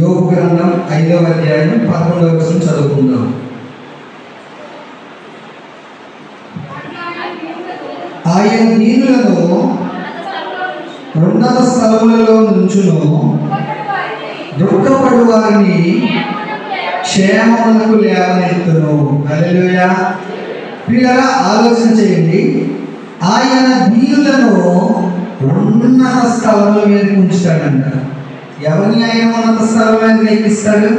యోబు గ్రంథం 5వ అధ్యాయం 11వ వచనం చదువుకుందాం. ఆయన దీనులను ఉన్నత స్థలములలో నుంచును, దుఃఖపడు వారిని క్షేమమునకు లేవనెత్తును. హల్లెలూయా. పిల్లరా, ఆలోచన చేయండి. ఆయన దీనులను ఉన్నత స్థలముల మీద ఉంచుతాడంట. ఎవరిని ఆయన ఉన్నత స్థలం మీద ఎక్కిస్తాడు?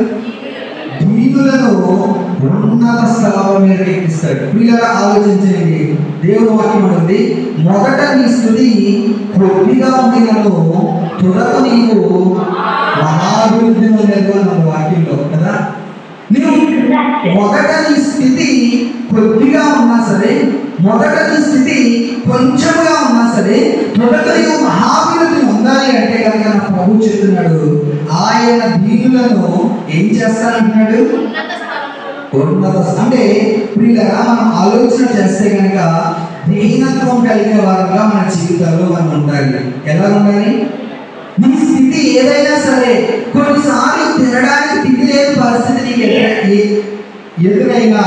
దీనులను ఉన్నత స్థలం మీద ఎక్కిస్తాడు. పిల్లరా, ఆలోచించండి. దేవుని వాక్యం ఉంది, మొదట నీ స్థుతి కొద్దిగా ఉండినను తుదకు నీవు మహాభివృద్ధి ఉండేది అన్న వాక్యంలో కదా. నీవు మొదట నీ స్థితి కొద్దిగా ఉన్నా సరే, మొదట నీ స్థితి కొంచెంగా ఉన్నా సరే, మొదట నీవు మహాభివృద్ధి పొందాలి అంటే కనుక నా ప్రభు చెప్తున్నాడు, ఆయన దీనులను ఏం చేస్తానంటున్నాడు? ఉన్నత. అంటే ప్రియులారా, మనం ఆలోచన చేస్తే కనుక దీనత్వం కలిగిన వారుగా మన జీవితాల్లో మనం ఉండాలి. ఎలా ఉండాలి? నీ స్థితి ఏదైనా సరే, కొన్నిసార్లు తినడానికి తిండి లేని పరిస్థితి నీకు ఎదురైనా,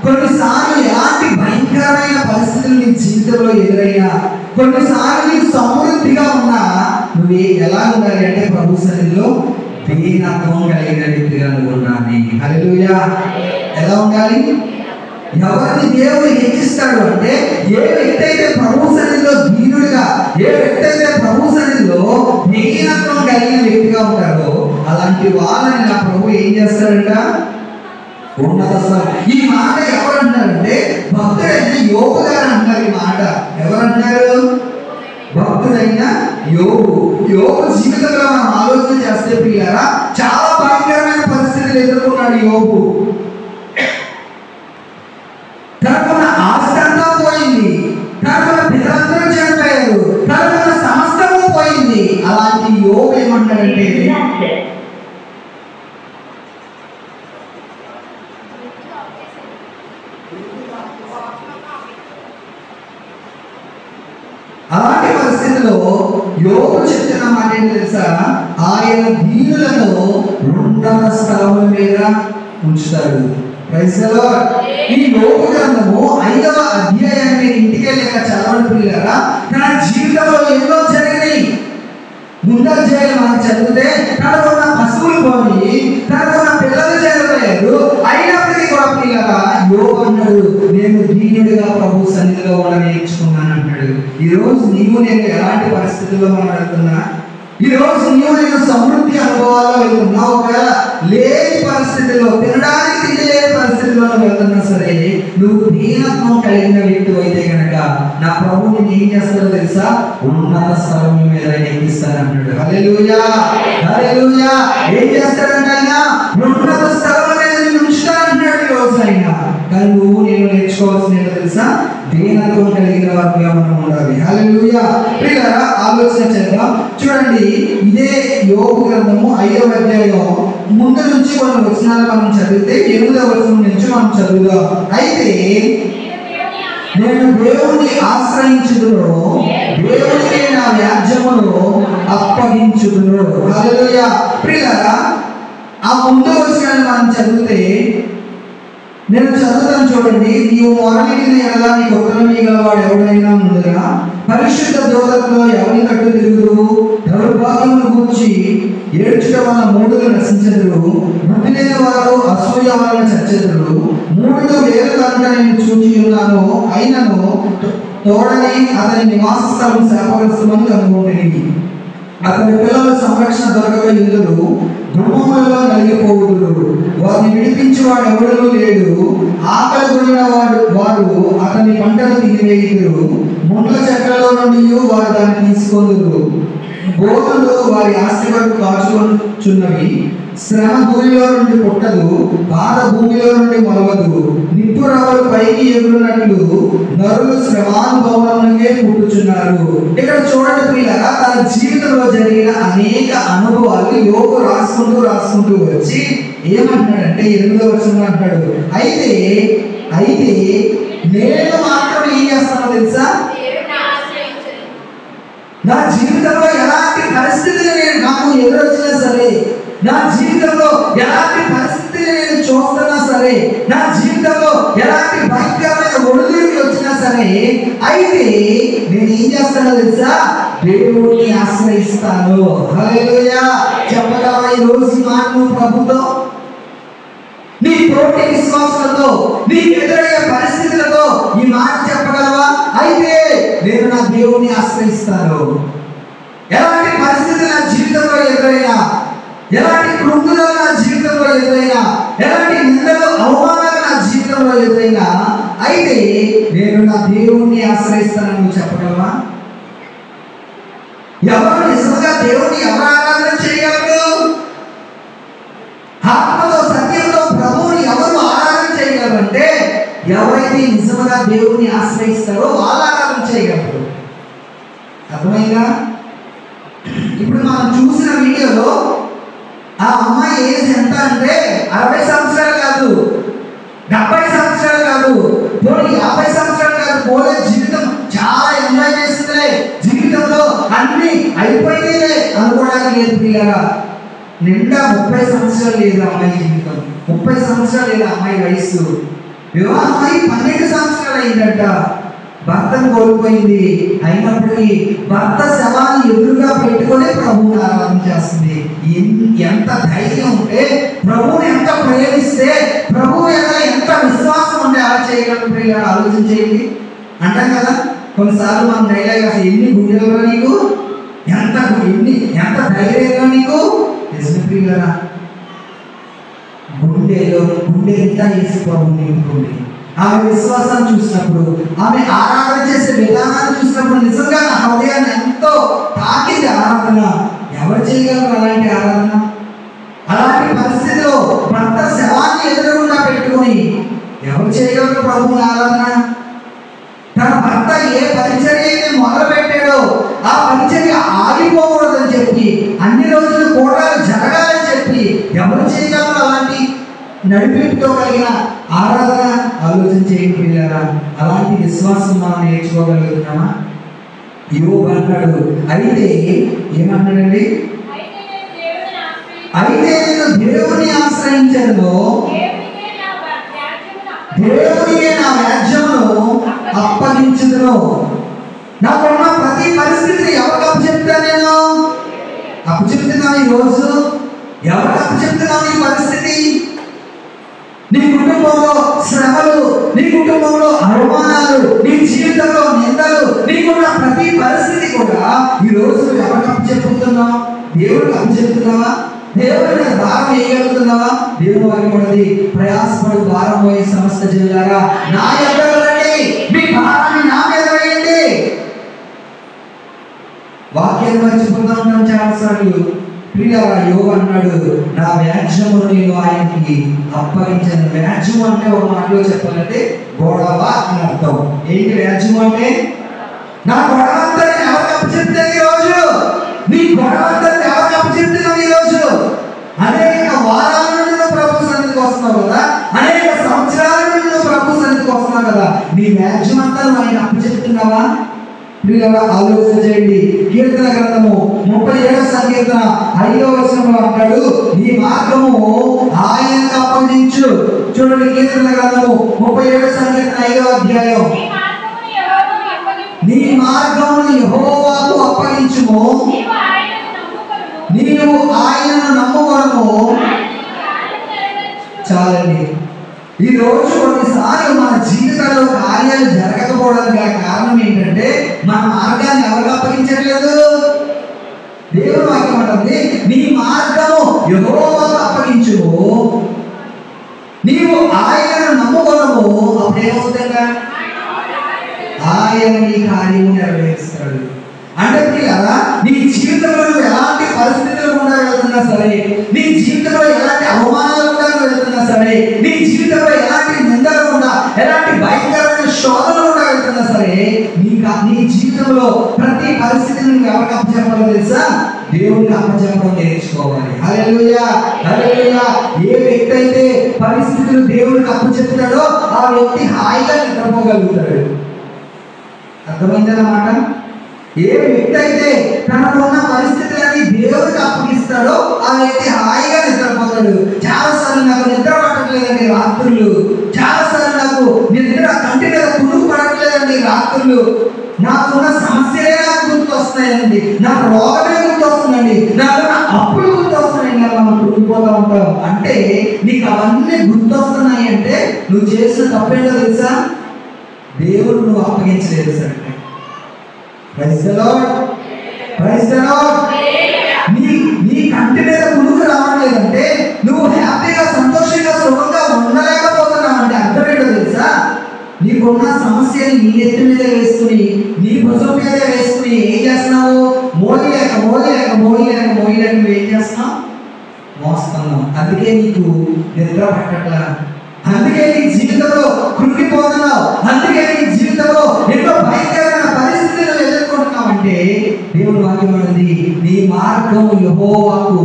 కొన్నిసార్లు ఎలాంటి భయంకరమైన పరిస్థితులు నీ జీవితంలో ఎదురైనా, కొన్నిసార్లు నీకు సమృద్ధిగా ఉన్నా నువ్వు ఎలా ఉండాలి అంటే ప్రభు సన్నిధిలో దీనత్వం కలిగిన వ్యక్తిగా నువ్వు ఉండాలి. హల్లెలూయా. ఎలా ఉండాలి? ఎవరిని దేవుడు హెచ్చిస్తాడు అంటే, ఏ వ్యక్తి అయితే ప్రభు సన్నిధిలో దీనుడిగా, ఏ వ్యక్తి అయితే ప్రభు సన్నిధిలో దీనత్వం కలిగిన వ్యక్తిగా ఉంటాడో అలాంటి వాళ్ళని నా ప్రభు ఏం చేస్తాడంట? ఉన్నత స్థలం. ఈ మాట ఎవరు అంటారంటే భక్తుడైన యోబు గారు అంటారు. ఈ మాట ఎవరంటారు? భక్తుడైన యోబు. యోబు జీవితంలో మనం ఆలోచన చేస్తే పిల్లరా, చాలా భయంకరమైన పరిస్థితులు ఎదుర్కొన్నాడు యోబు. తనకున్న ఆస్తి అంతా పోయింది, తనకున్న పిల్లలందరూ చనిపోయారు, తనకున్న సమస్తము పోయింది. అలాంటి యోబు ఏమంటాడంటే, అలాంటి పరిస్థితిలో యోబు చెప్తున్న మాట ఏంటి తెలుసా? ఆయన దీనులను ఉన్నత స్థలముల మీద ఉంచుతాడు. Praise the lord. ఈ యోబు గ్రంథము 5వ అధ్యాయాన్ని ఇంటికి వెళ్ళాక చదవండి పిల్లరా. తన జీవితంలో ఎన్నో జరిగినాయి. ముందు అధ్యాయం మనం చదివితే తనకున్న పశువులు పోయి, తనకున్న పిల్లలు చనిపోయారు. అయినప్పటికీ కూడా పిల్లరా, యోబు అన్నాడు, నేను దీనుడిగా ప్రభు సన్నిధిలో కూడా నేర్చుకున్నాను అంటాడు. ఈరోజు నీవు నేను ఎలాంటి పరిస్థితుల్లో మనం వెళ్తున్నా? ఈరోజు నీవు నేను సమృద్ధి అనుభవాల్లో వెళ్తున్నా, ఒకవేళ లేని పరిస్థితుల్లో, తినడానికి తిండి లేని పరిస్థితుల్లో వెళ్తున్నా సరే, నువ్వు దీనత్వం కలిగిన వ్యక్తి అయితే కనుక నా ప్రభు నేను ఏం చేస్తాడో తెలుసా? ఉన్నత స్థలం మీద ఎక్కిస్తానంటాడు. హల్లెలూయా, హల్లెలూయా. ఏం చేస్తాడంటే ఆయన ఉన్నత స్థలం మీద నేను ఉంచుతానంటున్నాడు ఈ రోజు ఆయన. కానీ నువ్వు నేను నేర్చుకోవాల్సింది ఏంటో తెలుసా? దీనత్వం కలిగిన వారిగా మనం ఉండాలి. హల్లెలూయా. ప్రియులారా, ఆలోచన చేద్దాం. చూడండి, ఇదే యోబు గ్రంథము 5వ అధ్యాయం ముందు నుంచి కొన్ని వచనాలు మనం చదివితే 8వ వచనం నుంచి మనం చదువుదాం. అయితే నేను దేవుని ఆశ్రయించుదును, దేవునికి నా వ్యాజ్యమును అప్పగించుదును. హల్లెలూయా. ప్రియులారా, ఆ ముందు వచనాన్ని మనం చదివితే, నేను చదువుతాను చూడండి. నీవు మొరలిన ఎడల నీకు ఉత్తరం ఇవ్వగలవాడు ఎవడైనా ముందుగా, పరిశుద్ధ దూతలో ఎవరి కట్టు తిరుగుదు, దౌర్భాగ్యమును గూర్చి ఏడ్చుట వలన మూడులు నశించెదరు, బుద్ధి లేని వారు అసూయ వలన చచ్చెదరు. మూడులు వేరు కనుక నేను చూచి ఉన్నాను, అయినను తోడని అతని నివాస స్థలం శాపగ్రస్తమని కనుగొంటిని. అతని పిల్లల సంరక్షణ దొరకక ఇందులు గుమ్మములలో నలిగిపోవుదురు. వారిని విడిపించేవాడు ఎవడూ లేడు. ఆకలి కొనిన వారు అతని పంటను తినివేయుదురు. ముండ్ల చెట్లలో నుండి వారు దాన్ని తీసుకొందురు. గోధులు వారి ఆస్తి వరకు కాచుకొనుచున్నవి. శ్రమ భూమిలో నుండి పుట్టదు, బాధ భూమిలో నుండి మొలవదు. నిప్పురవ్వలు పైకి ఎగురునట్లు నరులు శ్రమానుభవములకే పుట్టుచున్నారు. ఇక్కడ చూడండి ప్రియులారా, తన జీవితంలో జరిగిన అనేక అనుభవాలు యోబు రాసుకుంటూ వచ్చి ఏమంటున్నాడంటే 8వ వచనంలో అంటాడు, అయితే నేను మాత్రం ఏం చేస్తానో తెలుసా? నా జీవితంలో ఎలాంటి పరిస్థితులు నాకు ఎదురొచ్చినా సరే, నా జీవితంలో ఎలాంటి పరిస్థితిని నేను చూస్తున్నా సరే, నా జీవితంలో ఎలాంటి భయంకరమైన ఒడిదుడుకులు వచ్చినా సరే, అయితే నేను ఏం చేస్తానో తెలుసా? దేవుడిని ఆశ్రయిస్తాను. హల్లెలూయా. చెప్పగలవా ఈ రోజు ఈ మాట నువ్వు ప్రభుతో? నీ తోటి విశ్వాసాలతో, నీకు ఎదురయ్యే పరిస్థితులతో ఈ మాట చెప్పగలవా? అయితే నేను నా దేవుడిని ఆశ్రయిస్తాను. ఎలాంటి పరిస్థితులు నా జీవితంలో ఎదురైనా, ఎలాంటి కృంగుదలు నా జీవితంలో ఎదురైనా, ఎలాంటి నిందలు అవమానాలు నా జీవితంలో ఎదురైనా, అయితే నేను నా దేవుడిని ఆశ్రయిస్తానని నువ్వు చెప్పగలవా? ఎవరు నిజంగా దేవుడిని ఎవరు ఆరాధన చేయగలరు? ఆత్మతో సత్యంతో ప్రభువుని ఎవరు ఆరాధన చేయగలరంటే ఎవరైతే నిజంగా దేవుడిని ఆశ్రయిస్తారో వాళ్ళు ఆరాధన చేయగలరు. అర్థమైందా? ఇప్పుడు మనం చూసిన వీడియోలో ఆ అమ్మాయి ఏజ్ ఎంత అంటే 60 సంవత్సరాలు కాదు, 70 సంవత్సరాలు కాదు, పోనీ 50 సంవత్సరాలు కాదు. పోలే, జీవితం చాలా ఎంజాయ్ చేస్తుందిలే, జీవితంలో అన్ని అయిపోయినాయిలే అనుకోవడానికి లేదు పిల్లగా. నిండా 30 సంవత్సరాలు లేదు అమ్మాయి జీవితం, 30 సంవత్సరాలు లేదు అమ్మాయి వయస్సు. వివాహం అయి 12 సంవత్సరాలు అయిందంట. భర్తను కోల్పోయింది. అయినప్పటికీ భర్త శవాన్ని ఎదురుగా పెట్టుకొని ప్రభువుని ఆరాధన చేస్తుంది. ఎంత ధైర్యం ఉంటే, ప్రభువుని ఎంత ప్రేమిస్తే, ప్రభువు ఎంత విశ్వాసం ఉంటే అలా చేయగలరు. ఆలోచన చేయండి. అంటాం కదా కొన్నిసార్లు మన డైలాగ్, అసలు ఎన్ని గుండెలుగా నీకు, ఎంత ధైర్యంగా నీకు. నిజంగా గుండె ఎంత వేసి ప్రభువుని నింపుతుంది. ఆమె విశ్వాసాన్ని చూసినప్పుడు, ఆమె ఆరాధన చేసే విధానాన్ని చూసినప్పుడు నిజంగా నా హృదయాన్ని ఎంతో తాకింది ఆరాధన. ఎవరు చేయగలరు అలాంటి ఆరాధన? అలాంటి పరిస్థితిలో భర్త శవాన్ని ఎదురుగుండా పెట్టుకుని ఎవరు చేయగలరు ప్రభువుని ఆరాధన? తన భర్త ఏ పరిచర్యని మొదలు పెట్టాడో ఆ పరిచర్య ఆగిపోకూడదని చెప్పి, అన్ని రోజులు కూడా జరగాలని చెప్పి ఎవరు చేయగలరు అలాంటి నడిపింపుతో కలిగిన ఆరాధన? ఆలోచన చేయండి పిల్లరా. అలాంటి విశ్వాసం మనం నేర్చుకోగలుగుతున్నామా? యోబు అంటాడు, అయితే ఏమంటాడండి? అయితే నేను దేవుని ఆశ్రయించను, దేవునికే నా వ్యాజ్యమును అప్పగించుదును. నాకున్న ప్రతి పరిస్థితిని ఎవరికి అప్పచెప్తా? నేను అప్పచెప్తున్నాను. ఈరోజు ఎవరికి అప్పచెప్తున్నాను ఈ పరిస్థితి? నీ కుటుంబంలో శ్రమలు, నీ కుటుంబంలో అవమానాలు, నీ జీవితంలో నిందలు, నీకున్న ప్రతి పరిస్థితి కూడా ఈరోజు ఎవరికి అప్పచెప్పుతున్నావు? దేవుడికి అప్పచెప్తున్నావా? దేవుడిని భారం వేయగలుగుతున్నావా? దేవుడు వారికి ప్రయాసపడు భారం పోయే సమస్త జిల్లాగా నా యొద్దకు రండి, మీ భారాన్ని నా మీద వేయండి. వాక్యాన్ని మర్చిపోతా ఉంటాం చాలాసార్లు. ప్రియులారా, యోబు అన్నాడు, నా వ్యాజ్యమును నేను ఆయనకి అప్పగించాను. వ్యాజ్యం అంటే ఒక మాటలో చెప్పాలంటే గొడవ అని అర్థం. ఏంటి వ్యాజ్యం అంటే? నా గొడవంతా ఎవరికి అప్పచెప్తాను ఈరోజు? నీ గొడవంతా ఎవరికి అప్పచెప్తున్నావు ఈరోజు? అనేక వారాల నుండి నువ్వు ప్రభు సన్నిధికి వస్తున్నావు కదా, అనేక సంవత్సరాల నుండి నువ్వు ప్రభు సన్నిధికి వస్తున్నావు కదా, నీ వ్యాజ్యం అంతా నువ్వు ఆయన అప్పచెప్తున్నావా? ఆలోచన చేయండి. కీర్తన గ్రంథము 37వ సంకీర్తన 5వ వచనంలో అంటాడు, నీ మార్గము ఆయనకు అప్పగించు. చూడండి, కీర్తన గ్రంథము 37వ సంకీర్తన 5వ అధ్యాయం. నీ మార్గమును యెహోవాకు అప్పగించుము, నీవు ఆయనను నమ్ముకొనుము. చాలండి. ఈ రోజు కొన్నిసార్లు మన జీవితాల్లో కార్యాలు జరగకపోవడానికి కారణం ఏంటంటే మన మార్గాన్ని ఎవరికి అప్పగించట్లేదు. దేవుడు వాక్యం అంటుంది, నీ మార్గము యెహోవాకు అప్పగించుము, నీవు ఆయనను నమ్ముకొనుము. అప్పుడేమవుతుందా? ఆయన నీ కార్యము నెరవేరుస్తాడు. అంటే పిల్లరా, నీ జీవితంలో నువ్వు ఎలాంటి పరిస్థితులు గుండా వెళ్తున్నా సరే, నీ జీవితంలో ఎలాంటి అవమానాలు గుండా వెళ్తున్నా సరే, నీ జీవితంలో ఎలాంటి నిందలు గుండా, ఎలాంటి భయంకరమైన శోధనలు గుండా వెళ్తున్నా సరే, నీ జీవితంలో ప్రతి పరిస్థితిని నువ్వు ఎవరికి అప్పచెప్పాలో తెలుసా? దేవుడికి అప్పచెప్పడం నేర్చుకోవాలి. హల్లెలూయా, హల్లెలూయా. ఏ వ్యక్తి అయితే పరిస్థితులు దేవుడికి అప్పచెప్తాడో ఆ వ్యక్తి హాయిగా నిద్రపోగలుగుతాడు. అర్థమైందన్నమాట. ఏ వ్యక్తి అయితే తనకున్న పరిస్థితులన్నీ దేవుడికి అప్పగిస్తాడో ఆ వ్యక్తి హాయిగా నిద్రపోతాడు. చాలాసార్లు నాకు నిద్ర పడట్లేదండి రాత్రులు, చాలాసార్లు నాకు నిద్ర కంటి మీద పురుగు పడట్లేదండి రాత్రులు, నాకున్న సమస్యలే నాకు గుర్తొస్తున్నాయండి, నాకు రోగమే గుర్తొస్తుందండి, నాకు అప్పులు గుర్తొస్తున్నాయండి, మనం పురిగిపోతూ ఉంటాం. అంటే నీకు అవన్నీ గుర్తొస్తున్నాయి అంటే నువ్వు చేసిన తప్పేంటో తెలుసా? దేవుడు నువ్వు అప్పగించలేదు sir. Praise the Lord, praise the Lord. నీ కంటి మీద పురుగు రావట్లేదంటే నువ్వు హ్యాపీగా సంతోషంగా సుఖంగా ఉండలేకపోతున్నావంటే అర్థం ఏంటో తెలుసా? నీకున్న సమస్యని నీ ఎత్తి మీద వేసుకుని నీ భుజం మీద వేసుకుని ఏం చేస్తున్నావు? మోయలేక నువ్వు ఏం చేస్తున్నావు? మోస్తున్నావు. అందుకే నీకు నిద్ర పట్టట్లా, అందుకే నీ జీవితంలో కృంగిపోతున్నావు, అందుకే నీ జీవితంలో ఎన్నో భయంకరమైన పరిస్థితులను ఎదుర్కొంటున్నావు. అంటే దేవుడు వాక్యం అనేది నీ మార్గం యెహోవాకు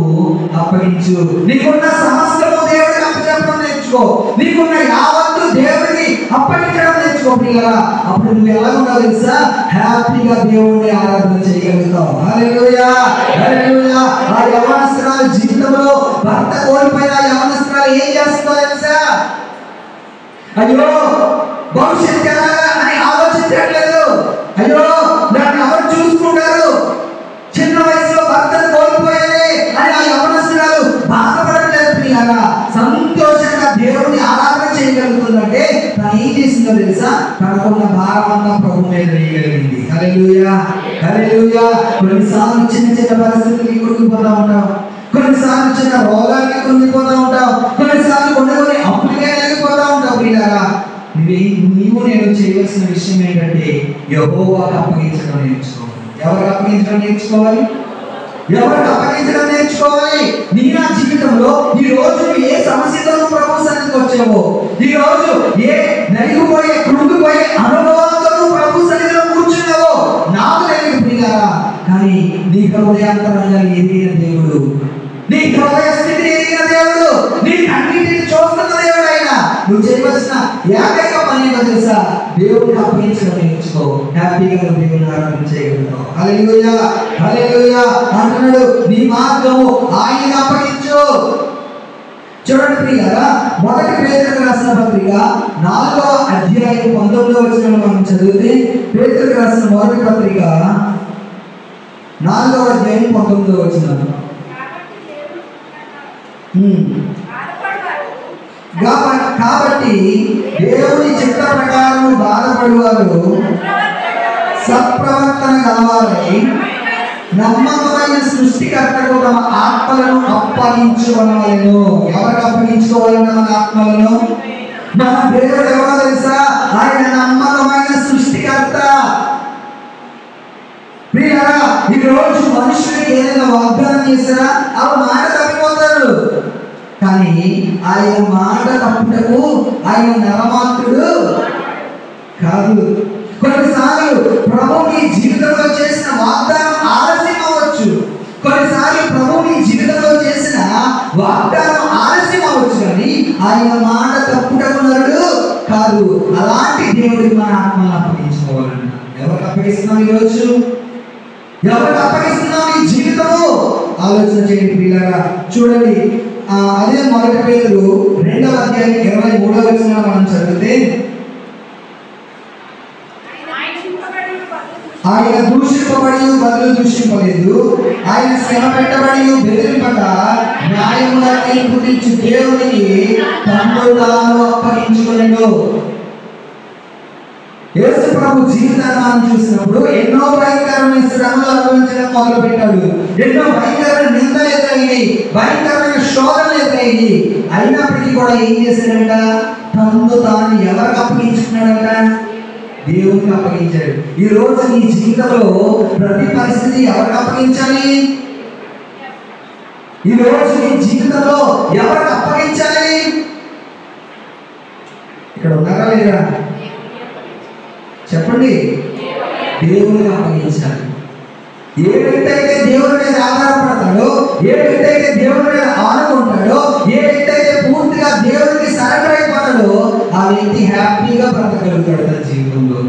అప్పగించు. నీకున్న సమస్యలు దేవుడికి అప్పచెప్పడం నేర్చుకో, నీకున్న యావత్తు దేవుడికి అప్పగించడం నేర్చుకో పిల్లరా. అప్పుడు నువ్వు ఎలా ఉన్నావు తెలుసా? హ్యాపీగా దేవుడిని ఆరాధన చేయగలుగుతావు. హల్లెలూయా, హల్లెలూయా. ఆ యవనస్తురాలు జీవితంలో భర్త కోల్పోయిన యవనస్తురాలు ఏం చేస్తుందో తెలుసా? అయ్యో భవిష్యత్తు ఎలాగా అని ఆలోచించట్లేదు. అయ్యో దాన్ని ఎవరు చూసుకుంటారు, చిన్న వయసులో భర్తను కోల్పోయేది అని ఆ యవనస్తురాలు బాధపడట్లేదు పిల్లగా. సంతోషంగా దేవుడిని ఆరాధన చేయగలుగుతుందంటే తను ఏం చేసిందో తెలుసా? తనకున్న భారం అంతా ప్రభు మీద వేయగలిగింది. హల్లెలూయా, హల్లెలూయా. కొన్నిసార్లు చిన్న చిన్న పరిస్థితులకి కృంగిపోతూ ఉంటాం, కొన్నిసార్లు చిన్న రోగానికి కృంగిపోతూ ఉంటాం, కొన్నిసార్లు కొన్ని అప్పులుగా వెళ్ళిపోతూ ఉంటావు పిల్లగా. నీవు నేను చేయవలసిన విషయం ఏంటంటే యెహోవాకు అప్పగించడం నేర్చుకోవాలి. ఎవరికి అప్పగించడం నేర్చుకోవాలి? ఎవరికి అప్పగించడం నేర్చుకోవాలి? నీ నా జీవితంలో ఈ రోజు ఏ సమస్యతో ప్రభు సన్నిధికి వచ్చావో, ఈ రోజు ఏ నలిగిపోయే కృంగిపోయే అనుభవాలతో ప్రభు సన్నిధిలో కూర్చున్నావో నాకు తెలియదు పిల్లగా. కానీ నీ హృదయాంతరంగా ఎదిగిన దేవుడు, నీ హృదయ స్థితి ఎదిగిన దేవుడు, నీ అన్నింటిని చూస్తున్న దేవుడు ఆయన. నువ్వు చేయవలసిన ఏకైక పని ఏంటో తెలుసా? దేవుడిని అప్పగించడం నేర్చుకో. హ్యాపీగా నువ్వు దేవుని ఆరాధన చేయగలుగుతావు. హల్లెలూయా, హల్లెలూయా. అంటున్నాడు నీ మార్గము ఆయనకి అప్పగించు. చూడండి ప్రియులారా, మొదటి పేతురుకు రాసిన పత్రిక 4వ అధ్యాయం 19వ వచనం మనం చదివితే, పేతురుకు రాసిన మొదటి పత్రిక 4వ అధ్యాయం 19వ వచనం. కాబట్టి దేవుని చిత్త ప్రకారం బాధపడువారు సత్ప్రవర్తన గలవారై నమ్మకమైన సృష్టికర్తకు తమ ఆత్మలను అప్పగించుకోవాలను. ఎవరికి అప్పగించుకోవాలన్న మన ఆత్మలను? మన దేవుడు ఎవరో తెలుసా? ఆయన నమ్మకమైన సృష్టికర్త. ప్రియులారా, ఈ రోజు మనుషులకి ఏదైనా వాగ్దానం చేస్తారా? ఆ మాట తప్పిపోతారు. కానీ ఆయన మాట తప్పుటకు ఆయన నరమాత్రుడు కాదు. కొన్నిసార్లు ప్రభు నీ జీవితంలో చేసిన వాగ్దానం ఆలస్యం అవ్వచ్చు, కొన్నిసార్లు ప్రభు నీ జీవితంలో చేసిన వాగ్దానం ఆలస్యం అవ్వచ్చు, కానీ ఆయన మాట తప్పుటకు నరుడు కాదు. అలాంటి దేవుడికి మన ఆత్మను అప్పగించుకోవాలంట. ఎవరికి అప్పగిస్తున్నాం ఈరోజు? ఎవరికి అప్పగిస్తున్నాం నీ జీవితము? ఆలోచన చేయండి పిల్లగా. చూడండి, అదే మొదటి పేతురు 2వ అధ్యాయం 23వ వచనం మనం చదివితే, ఆయన దూషింపబడి బదులు దూషింపలేదు, ఆయన శ్రమ పెట్టబడి బెదిరింపక న్యాయముగా తీర్పు తీర్చి దేవునికి తనను తాను అప్పగించుకొనెను. యేసు ప్రభు జీవితాన్ని మనం చూసినప్పుడు ఎన్నో భయంకరమైన శ్రమలు అనుభవించడం మొదలు పెట్టాడు. ఎన్నో భయంకరమైన నిందలు ఎదురయ్యాయి, భయంకరమైన శోధనలు ఎదురయ్యాయి. అయినప్పటికీ కూడా ఏం చేశాడంట? తనను తాను ఎవరికి అప్పగించుకున్నాడంట? దేవునికి అప్పగించాడు. ఈ రోజు నీ జీవితంలో ప్రతి పరిస్థితి ఎవరికి అప్పగించాలి? ఈ రోజు నీ జీవితంలో ఎవరికి అప్పగించాలి? ఇక్కడ ఉన్నారా లేదా? చెప్పండి. దేవునికి అప్పగించాలి. ఏ వ్యక్తి అయితే దేవుని మీద ఆధారపడతాడో, ఏ వ్యక్తి అయితే దేవుని మీద ఆనుకుంటాడో, ఏ వ్యక్తి అయితే పూర్తిగా దేవునికి సరెండర్ అయిపోతాడో ఆ వ్యక్తి హ్యాపీగా బ్రతకగలుగుతాడు తన జీవితంలో.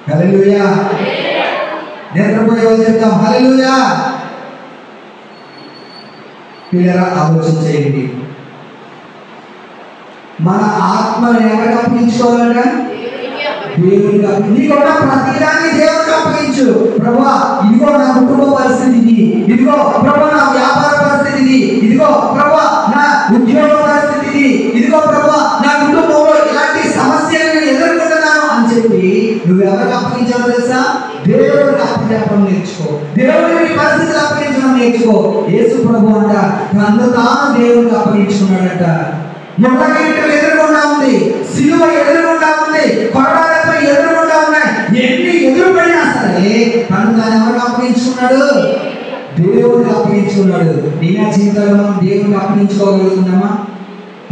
హల్లెలూయా. నిద్రపోయే వాళ్ళు చెప్తాం హల్లెలూయా. పిల్లరా ఆలోచన చేయండి, మన ఆత్మను ఎవరికి అప్పగించుకోవాలంట? దేవుడికి. నీకున్న ప్రతిదాన్ని దేవుడికి అప్పగించు. ప్రభువా ఇదిగో నా కుటుంబ పరిస్థితి ఇది, ఇదిగో ప్రభువా నా వ్యాపార పరిస్థితి ఇది, ఇదిగో ప్రభువా నా ఉద్యోగ పరిస్థితి ఇది, ఇదిగో ప్రభువా నా కుటుంబంలో ఇలాంటి సమస్యలు నేను ఎదుర్కొంటున్నాను అని చెప్పి నువ్వు ఎవరికి అప్పగించాలో తెలుసా? దేవుడికి అప్పగించడం నేర్చుకో. దేవుడికి పరిస్థితులు అప్పగించడం నేర్చుకో. యేసు ప్రభు అంట తను తాను దేవుడికి అప్పగించుకున్నాడంట. ముళ్ళకిరీటం ఎదురుకుండా ఉంది, సిలువ ఎదురుకుండా ఉంది, కొరడాలపై ఎదురుకుండా ఉన్నాయి. ఎన్ని ఎదురుపడినా సరే తను తాను ఎవరికి అప్పగించుకున్నాడు? దేవుడికి అప్పగించుకున్నాడు. నీనా జీవితంలో మనం దేవుడికి అప్పగించుకోగలుగుతున్నామా?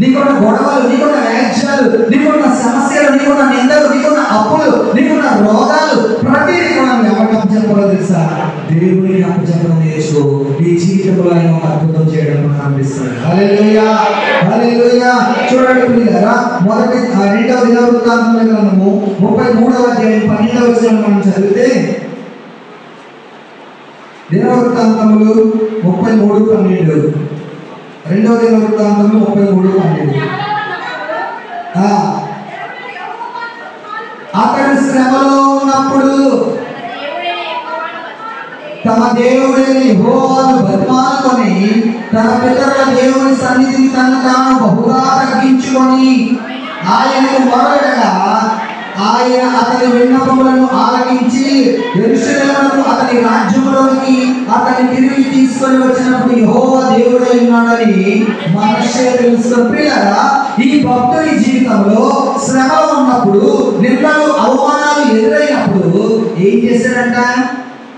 నీకున్న గొడవలు, నీకున్న వ్యాఖ్యలు, నీకున్న సమస్యలు, నీకున్న నిందలు, నీకున్న అప్పులు, నీకున్న రోగాలు ప్రతిదీ మనం ఎవరికి అప్పచెప్పాలో తెలుసా? దేవుడికి అప్పచెప్పడం నేర్చుకో. ఈ జీవితంలో ఆయన ఒక అద్భుతం చేయడం ప్రారంభిస్తాడు. హల్లెలూయా, హల్లెలూయా. చూడండి పిల్లరా, మొదటి 2వ దినవృత్తాంతముల గ్రంథము 33వ అధ్యాయం 12వ వచనం మనం చదివితే, దినవృత్తాంతములు 33:12, 2వ దినవృత్తాంతము 33:12. అతడు శ్రమలో ఉన్నప్పుడు తమ దేవుడైన యెహోవాను బతిమాలుకొని తన పితరుల దేవుని సన్నిధిని తనను తాను బహుగా తగ్గించుకొని ఆయనకు మొరపెట్టగా ఆయన అతని విన్నపములను ఆలకించి యెరూషలేమునకు అతని రాజ్యములోనికి అతని తిరిగి తీసుకొని వచ్చినప్పుడు యెహోవా దేవుడై ఉన్నాడని మనస్సే తెలుసుకుని. పిల్లరా, ఈ భక్తుని జీవితంలో శ్రమలో ఉన్నప్పుడు, నిందలు అవమానాలు ఎదురైనప్పుడు ఏం చేశాడంట?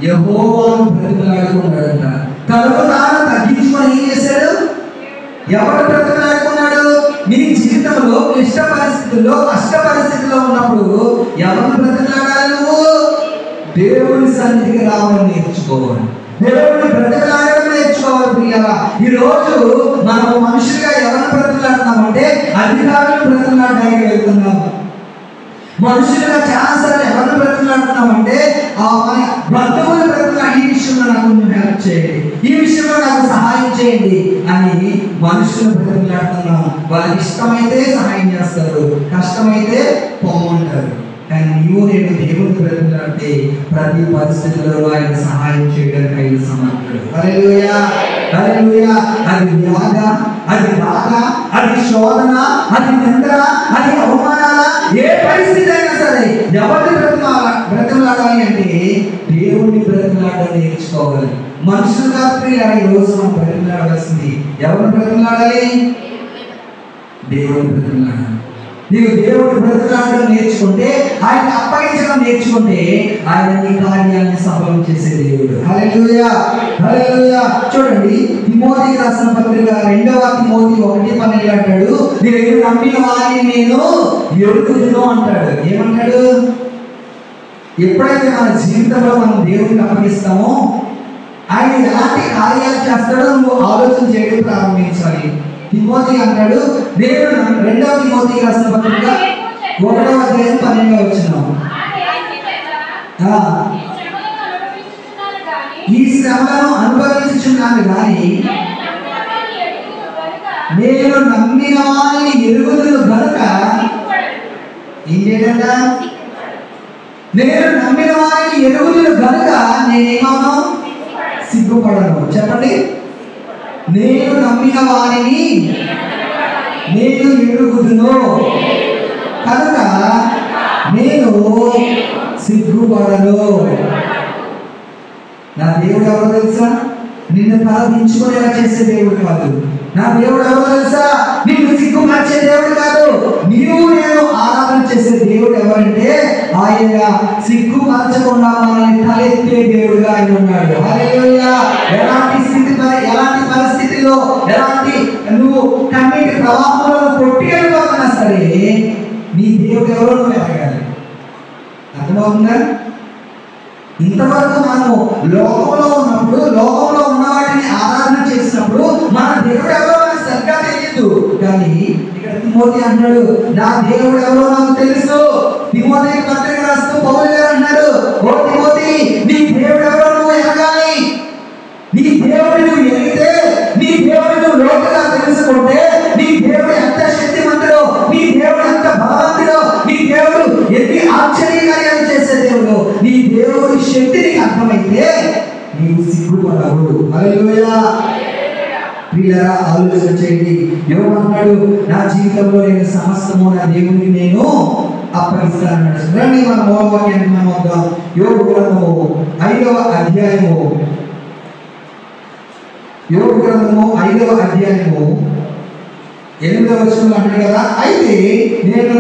యెహోవాను బ్రతిమలాడుకున్నాడంట. తనకు తాను తగ్గించుకొని ఏం చేశాడు? ఎవరు బ్రతిమలాడుకున్నాడు? నీ జీవితంలో క్లిష్ట పరిస్థితుల్లో, కష్ట పరిస్థితుల్లో ఉన్నప్పుడు ఎవరిని బ్రతిమలాడాలి? నువ్వు దేవుని సన్నిధికి రావడం నేర్చుకోవాలి. దేవుడిని బ్రతిమలాడడం నేర్చుకోవాలి. ప్రియులారా, ఈ రోజు మనం మనుషులుగా ఎవరిని బ్రతిమలాడుతున్నామంటే అధికారులను బ్రతిమలాడడానికి వెళ్తున్నాము. మనుషులుగా చాలాసార్లు ఎవరిని బ్రతిమలాడుతున్నామంటే మన బంధువులు బ్రతిమలాడి, ఈ విషయంలో నాకు కొంచెం హెల్ప్ చేయండి, ఈ విషయంలో నాకు సహాయం చేయండి అని మనుషులు బ్రతిమలాడుతున్నాం. వాళ్ళకి ఇష్టమైతే సహాయం చేస్తారు, కష్టమైతే పొమ్మంటారు. కానీ నీవు నేను దేవుడిని బ్రతిమలాడితే ప్రతి పరిస్థితుల్లో ఆయన సహాయం చేయడానికి ఆయన సమర్థుడు. హల్లెలూయా, హల్లెలూయా. అది వ్యాధ, అది బాధ, అది శోధన, అది నింద, అది అవమానాల, ఏ పరిస్థితి అయినా సరే ఎవరిని బ్రతిమలాడాలి అంటే దేవుడిని బ్రతిమలాడడం నేర్చుకోవాలి. మనుషులుగా ప్రియులారా, ఈ రోజు మనం బ్రతిమలాడాల్సింది ఎవరిని బ్రతిమలాడాలి? దేవుడిని బ్రతిమలాడాలి. నీవు దేవుడిని బ్రతిమలాడడం నేర్చుకుంటే, ఆయన అప్పగించడం నేర్చుకుంటే ఆయన నీ కార్యాన్ని సఫలం చేసే దేవుడు. హల్లెలూయా, హల్లెలూయా. చూడండి, తిమోతికి రాసిన పత్రిక 2వ తిమోతి 1:12 అంటాడు, నేను నమ్మిన వారిని నేను ఎరుగుదును అంటాడు. ఏమంటాడు? ఎప్పుడైతే మన జీవితంలో మనం దేవుడికి అప్పగిస్తామో ఆయన ఎలాంటి కార్యాలు చేస్తాడో నువ్వు ఆలోచన చేయడం ప్రారంభించాలి. తిమోతి అంటాడు, నేను 2వ తిమోతికి రాసిన పత్రిక 1వ అధ్యాయం 12వ వచనం, ఈ శ్రమలను అనుభవించుచున్నాను కానీ నేను నమ్మిన వారిని ఎరుగుదును గనుక ఏం చేయడంట? నేను నమ్మిన వారిని ఎరుగుదును గనుక నేనేమను? సిగ్గుపడను. చెప్పండి, నేను నమ్మిన వారిని నేను ఎరుగుదును కనుక నేను సిగ్గుపడను. నా దేవుడు ఎవరో తెలుసా? నిన్ను ప్రార్థించుకునేలా చేసే దేవుడు కాదు. నా దేవుడు ఎవరో తెలుసా? నిన్ను సిగ్గుపరిచే దేవుడు కాదు. నీవు నేను ఆరాధన చేసే దేవుడు ఎవరంటే ఆయన సిగ్గుపరచకుండా మనల్ని తలెత్తే దేవుడుగా ఆయన ఉన్నాడు. హల్లెలూయా. ఎలాంటి పరిస్థితిలో, ఎలాంటి నువ్వు కన్నీటి ప్రవాహంలో కొట్టి వెళ్ళిపోతున్నా సరే నీ దేవుడు ఎవరో నువ్వు ఎదగాలి. అర్థమవుతుందా? ఇంతవరకు మనము లోకంలో ఉన్నప్పుడు, లోకంలో ఉన్న వాటిని ఆరాధన చేసినప్పుడు మన దేవుడు ఎవరో మనకు సరిగ్గా తెలియదు. కానీ ఇక్కడ తిమోతి అంటాడు, నా దేవుడు ఎవరో నాకు తెలుసు. తిమోతికి పత్రిక రాస్తూ పౌలు గారు అన్నాడు, ఓ తిమోతి, నీ దేవుడు దేవుడు నువ్వు ఎరిగితే, నీ దేవుడు నువ్వు లోతుగా తెలుసుకుంటే, నీ దేవుడు ఎంత శక్తిమంతుడో, నీ దేవుడు ఎంత బలవంతుడో, నీ దేవుడు ఎన్ని ఆశ్చర్యకార్యాలు చేసే దేవుడు, నీ దేవుడి శక్తి నీకు అర్థమైతే నీవు సిగ్గుపడవు. హల్లెలూయా. ప్రియులారా, ఆలోచన చేయండి. యోబు అంటాడు, నా జీవితంలో నేను సమస్తము నా దేవునికి నేను అప్పగిస్తాను. రండి మన మూలవాక్యానికి మనం వద్దాం. యోబు గ్రంథము 5వ అధ్యాయము, యోబు గ్రంథము 5వ అధ్యాయము 8వ వచనంలో అంటాడు కదా, అయితే నేను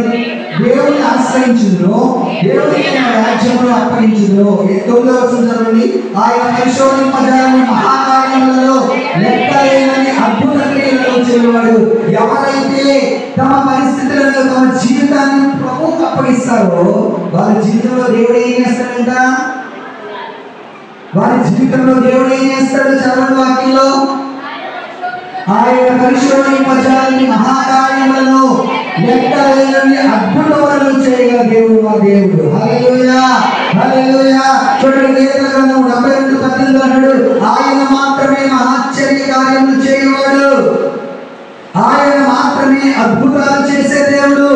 దేవుని ఆశ్రయించుదును, దేవునికి నా రాజ్యమును అప్పగించుదును. 9వ వచనం చదవండి. ఆయన పరిశోధింపజాలని మహాకార్యములలో లెక్కలేనన్ని అద్భుత క్రియలను చేయవాడు. ఎవరైతే తమ పరిస్థితులను, తమ జీవితాన్ని ప్రభువుకు అప్పగిస్తారో వారి జీవితంలో దేవుడు ఏం చేస్తాడంట? వారి జీవితంలో దేవుడు ఏం చేస్తాడు? చదవండి వాక్యంలో. ఆయన పరిశోధింపజాలని మహాకార్యములను లెక్కలేనన్ని అద్భుతములను చేయగల దేవుడు మా దేవుడు. హల్లెలూయా, హల్లెలూయా. చూడండి, కీర్తన గ్రంథం 72:18 అన్నాడు, ఆయన మాత్రమే ఆశ్చర్య కార్యములు చేయవాడు, ఆయన మాత్రమే అద్భుతాలు చేసే దేవుడు.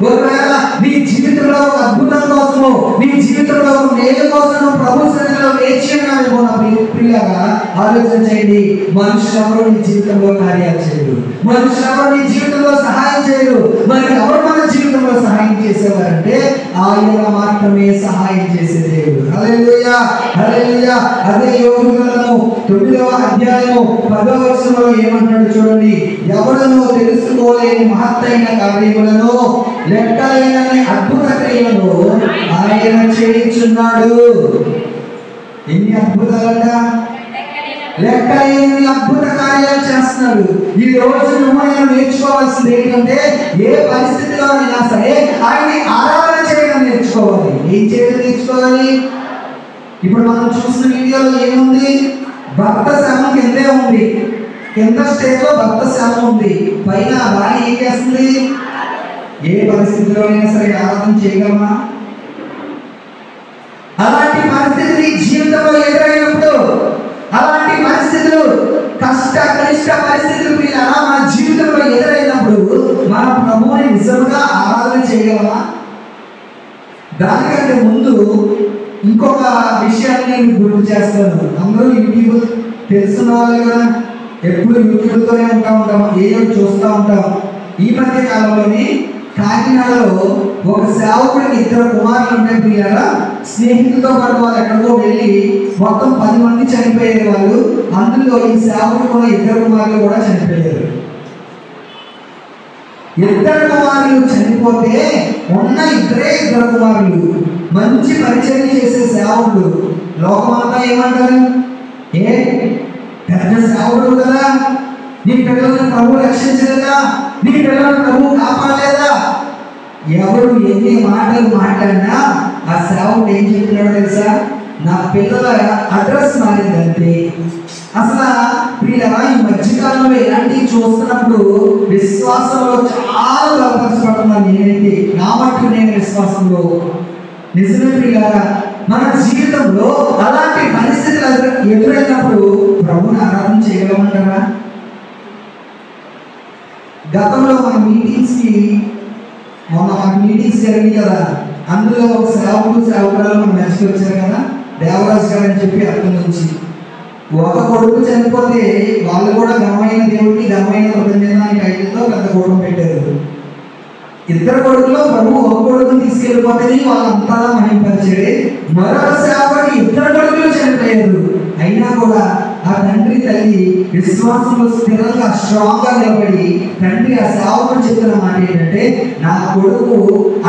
ఒకవేళ నీ జీవితంలో ఒక అద్భుతం కోసము, నీ జీవితంలో ఒక మేలు కోసం ప్రభు సన్నిధిలో వేచి ఉన్నావేమో నా ప్రియులారా, ఆలోచన చేయండి. మనుషులు ఎవరు నీ జీవితంలో కార్యాలు చేయరు, మనుషులు ఎవరు నీ జీవితంలో సహాయం చేయరు. మరి ఎవరు మన జీవితంలో సహాయం చేసేవారంటే ఆయన మాత్రమే సహాయం చేసే దేవుడు. హల్లెలూయా, హల్లెలూయా. అదే యోబు గ్రంథము 9వ అధ్యాయము 10వ వచనంలో ఏమంటాడు చూడండి. ఎవడనో తెలుసుకోలేని మహత్తైన కార్యములను, లెక్కలేనన్ని అద్భుత క్రియలను ఆయన చేయించున్నాడు. ఎన్ని అద్భుతాలంట! లెక్కలేని అద్భుత కార్యాలు చేస్తున్నాడు. ఈ రోజు నువ్వు నేను నేర్చుకోవాల్సింది ఏంటంటే, ఏ పరిస్థితిలో అయినా సరే ఆయన్ని ఆరాధన చేయడం నేర్చుకోవాలి. ఏం చేయడం నేర్చుకోవాలి? ఇప్పుడు మనం చూసిన వీడియోలో ఏముంది? భక్త శవం కిందే ఉంది, కింద స్టేజ్ లో భక్త శవం ఉంది, పైన భార్య ఏం చేస్తుంది? ఏ పరిస్థితిలో అయినా సరే ఆరాధన చేయగలమా? అలాంటి పరిస్థితి జీవితంలో ఎదురైనప్పుడు, అలాంటి పరిస్థితులు, క్లిష్ట పరిస్థితులు మన జీవితంలో ఎదురైనప్పుడు మన ప్రభువుని నిజంగా ఆరాధన చేయగలమా? దానికంటే ముందు ఇంకొక విషయాన్ని నేను గుర్తు చేస్తాను. అందరూ యూట్యూబ్ తెలుసున్న వాళ్ళు కదా, ఎప్పుడు యూట్యూబ్తోనే ఉంటాం, ఏదో చూస్తూ ఉంటాం. ఈ మధ్య కాలంలోని కాకినాడలో ఒక సేవకుడికి 2 కుమారులు ఉంటాయి. ప్రియారా, స్నేహితులతో పాటు వాళ్ళు ఎక్కడికో వెళ్ళి మొత్తం 10 మంది చనిపోయారు వాళ్ళు. అందులో ఈ సేవకుడు కూడా 2 కుమారులు కూడా చనిపోయారు. 2 కుమారులు చనిపోతే ఉన్న 2 కుమారులు మంచి పరిచయం చేసే సేవకుడు. లోకమంతా ఏమంటారు? ఏ పెద్ద సేవకుడు కదా, నీ పిల్లలను ప్రభువు రక్షించలేదా, నీ పిల్లలను ప్రభువు కాపాడలేదా? ఎవరు ఎన్ని మాటలు మాట్లాడినా ఆ సేవకుడు ఏం చెప్తున్నాడో తెలుసా? నా పిల్లల అడ్రస్ మారిందంటే. అసలు ప్రియులారా, ఈ మధ్యకాలంలో ఇలాంటివి చూస్తున్నప్పుడు విశ్వాసంలో చాలా బలపరచబడుతున్నాను నేనైతే. నా మట్టుకు నేను విశ్వాసంలో నిజమే ప్రియులారా. మన జీవితంలో అలాంటి పరిస్థితులు ఎదురైనప్పుడు ప్రభువుని ఆరాధన చేయగలమంటారా? గతంలో మన మొన్న మీటింగ్స్ జరిగింది కదా, అందులో ఒక సేవకురాలు మన మధ్యకి వచ్చారు కదా, దేవరాజు గారు అని చెప్పి అక్కడి నుంచి. ఒక కొడుకు చనిపోతే వాళ్ళు కూడా ఘనమైన దేవుడికి ఘనమైన కృతజ్ఞత టైటిల్తో పెద్ద గోడం పెట్టారు. 2 కొడుకులో ప్రభు ఒక కొడుకుని తీసుకెళ్ళిపోతే వాళ్ళంతా మహింపరిచాడు. మరొక సేవకుడు 2 కొడుకులు చనిపోయారు. అయినా కూడా ఆ తండ్రి తల్లి విశ్వాసంలో స్థిరంగా స్ట్రాంగ్ గా నిలబడి, తండ్రి ఆ సేవకుడు చెప్తున్న మాట ఏంటంటే, నా కొడుకు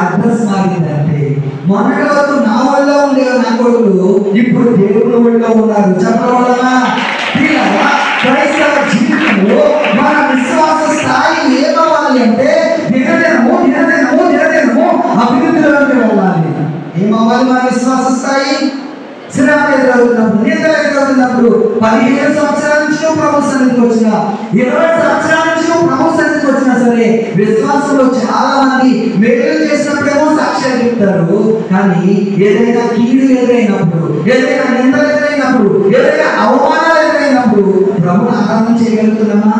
అడ్రస్ మారిందంటే, మొన్నటి వరకు నా వల్ల ఉండే నా కొడుకులు ఇప్పుడు దేవుని ఒళ్ళో ఉన్నారు. చెప్పడం క్రైస్తవ జీవితంలో మన విశ్వాస స్థాయి ఏమవ్వాలి అంటే, దినదినము అభివృద్ధిలోకి వెళ్ళాలి. ఏమవ్వాలి మన విశ్వాస స్థాయి? శ్రమ ఎదురవుతున్నప్పుడు, నిందలు ఎదురవుతున్నప్పుడు, 15 సంవత్సరాల నుంచి ప్రభు సన్నిధికి వచ్చిన, 20 సంవత్సరాల నుంచి ప్రభు సన్నిధికి వచ్చినా సరే విశ్వాసంలో చాలా మంది మేలు చేసినప్పుడేమో సాక్ష్యాలు చెప్తారు. కానీ ఏదైనా కీడు ఎదురైనప్పుడు, ఏదైనా నిందలు ఎదురైనప్పుడు, ఏదైనా అవమానాలు ఎదురైనప్పుడు వచ్చినప్పుడు ప్రభుని ఆరాధన చేయగలుగుతున్నామా?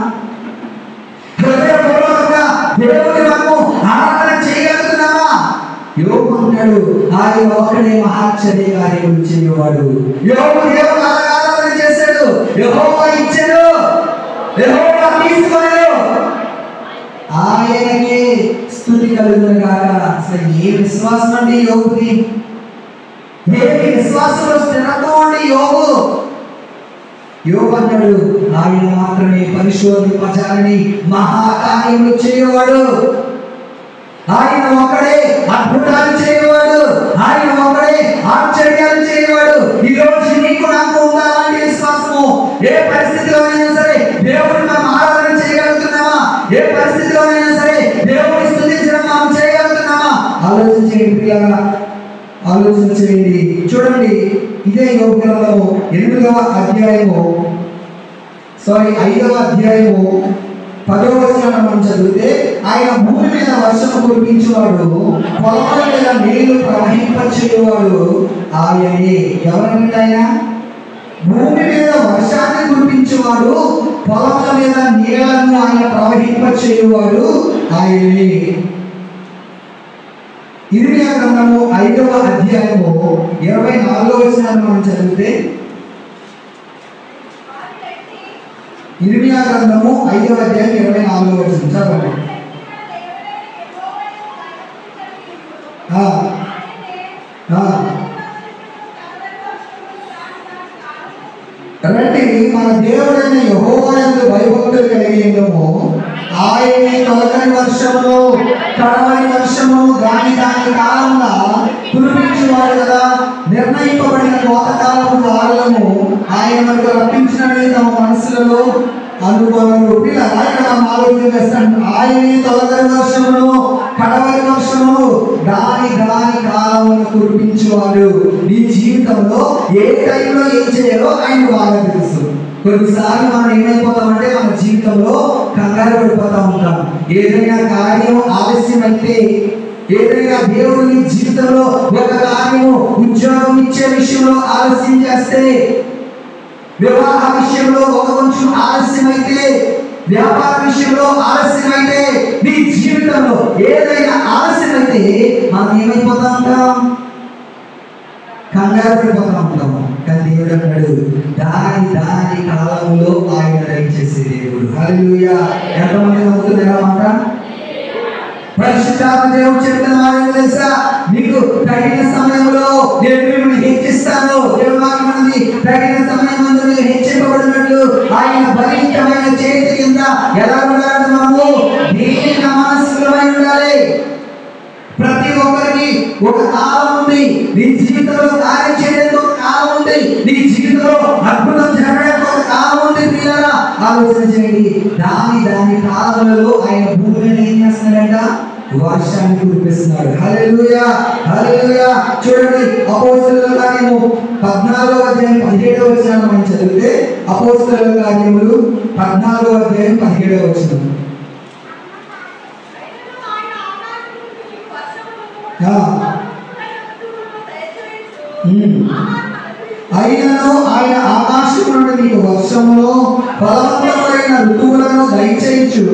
హృదయపూర్వకంగా దేవుని మనము ఆరాధన చేయగలుగుతున్నామా? యోబు అంటాడు, ఆయన ఒక్కడే మహాశ్చర్య కార్యములు చేయవాడు. యోబు దేవుని ఆరాధన చేశాడు. యెహోవా ఇచ్చాడు, యెహోవా తీసుకున్నాడు, ఆయనకే స్తుతి కలుగును గాక. అసలు ఏ విశ్వాసం అండి యోబుది? ఏ విశ్వాసంలో స్థిరత్వం అండి యోబు? యోబు అన్నాడు, ఆయన మాత్రమే పరిశోధింపజాలని మహాకార్యములు చేయవాడు. ఆయన ఒక్కడే అద్భుతాలు చేయవాడు. ఆయన ఒక్కడే ఆశ్చర్యాలు చేయవాడు. ఈ రోజు నీకు నాకు ఉండాలంటే విశ్వాసము. ఏ పరిస్థితిలోనైనా సరే దేవుడిని మనం ఆరాధన చేయగలుగుతున్నామా? ఏ పరిస్థితిలోనైనా సరే దేవుడిని స్తుతించడం మనం చేయగలుగుతున్నామా? ఆలోచన చేయండి పిల్లగా, ఆలోచన చేయండి. చూడండి, ఇదే యోబు గ్రంథము 5వ అధ్యాయము 10వ వచనాన్ని మనం చదివితే, ఆయన భూమి మీద వర్షము కురిపించేవాడు, పొలముల మీద నీళ్లు ప్రవహింపచేయువాడు ఆయనే. ఎవరంటే ఆయన భూమి మీద వర్షాన్ని కురిపించేవాడు, పొలముల మీద నీళ్లను ఆయన ప్రవహింపచేయువాడు ఆయనే. ఇర్మియా గ్రంథము 5వ అధ్యాయము 24వ వచనాన్ని మనం చదివితే, ఇర్మియా గ్రంథము 5వ అధ్యాయం 24వ వచనం చదవండి. రండి, మన దేవుడైన యెహోవా యందు భయభక్తులు కలిగి ఉందాము. ఆయనే తొలకరి వర్షమును కడవరి వర్షము దాని కాలంగా కురిపించేవాడు కదా. నిర్ణయింపబడిన కోతకాలపు వారులను ఆయన మనకు రప్పించినవి తమ మనసులలో అనుకోవడం. మనం ఆలోచన చేస్తాం, ఆయనే తొలకరి వర్షమును కడవరి వర్షమును దాని కాలమును కురిపించేవాడు. నీ జీవితంలో ఏ టైంలో ఏం చేయాలో ఆయన బాగా తెలుసు. కొన్నిసార్లు మనం ఏమైపోతామంటే మన జీవితంలో కంగారు పడిపోతా ఉంటాం. ఏదైనా కార్యం ఆలస్యమైతే, ఏదైనా దేవుడు నీ జీవితంలో ఒక కార్యము ఉద్యోగం ఇచ్చే విషయంలో ఆలస్యం చేస్తే, వివాహ విషయంలో ఒక కొంచెం ఆలస్యమైతే, వ్యాపార విషయంలో ఆలస్యమైతే, నీ జీవితంలో ఏదైనా ఆలస్యమైతే మనం ఏమైపోతా ఉంటాం? కంగారు పడిపోతా ఉంటాము. కానీ దేవుడు అన్నాడు, దాని కాలంలో ఆయన దయచేసే దేవుడు. హల్లెలూయా! ఎంతమంది నమ్ముతున్నారన్నమాట? పరిశుద్ధాత్మ దేవుడు చెప్తున్న మాట తెలుసా? మీకు తగిన సమయంలో నేను మిమ్మల్ని హెచ్చిస్తాను. దేవుడు వాక్యమంది, తగిన సమయమందు మీరు హెచ్చింపబడినట్లు ఆయన బలిష్టమైన చేతి కింద ఎలా ఉండాలంటే మనము దీన మనస్కులమై ఉండాలి. ప్రతి ఒక్కరికి ఒక కాలం ఉంది. నీ జీవితంలో కార్యం చేయడానికి ఒక కాలం ఉంది. నీ జీవితంలో అద్భుతం జరగడానికి ఒక కాలం ఉంది. పిల్లరా, ఆలోచన చేయండి. దాని కాలంలో ఆయన భూమిని ఏం చేస్తున్నాడంట? వర్షాన్ని కురిపిస్తున్నాడు. హల్లెలూయా, హల్లెలూయా. చూడండి, అపోస్తలుల కార్యము 14వ అధ్యాయం 17వ వచనాన్ని మనం చదివితే, అపోస్తలుల కార్యములు 14వ అధ్యాయం 17వ వచనం. అయినను ఆయన ఆకాశము నుండి మీకు వర్షమును ఫలవంతమైన ఋతువులను దయచేయచ్చు,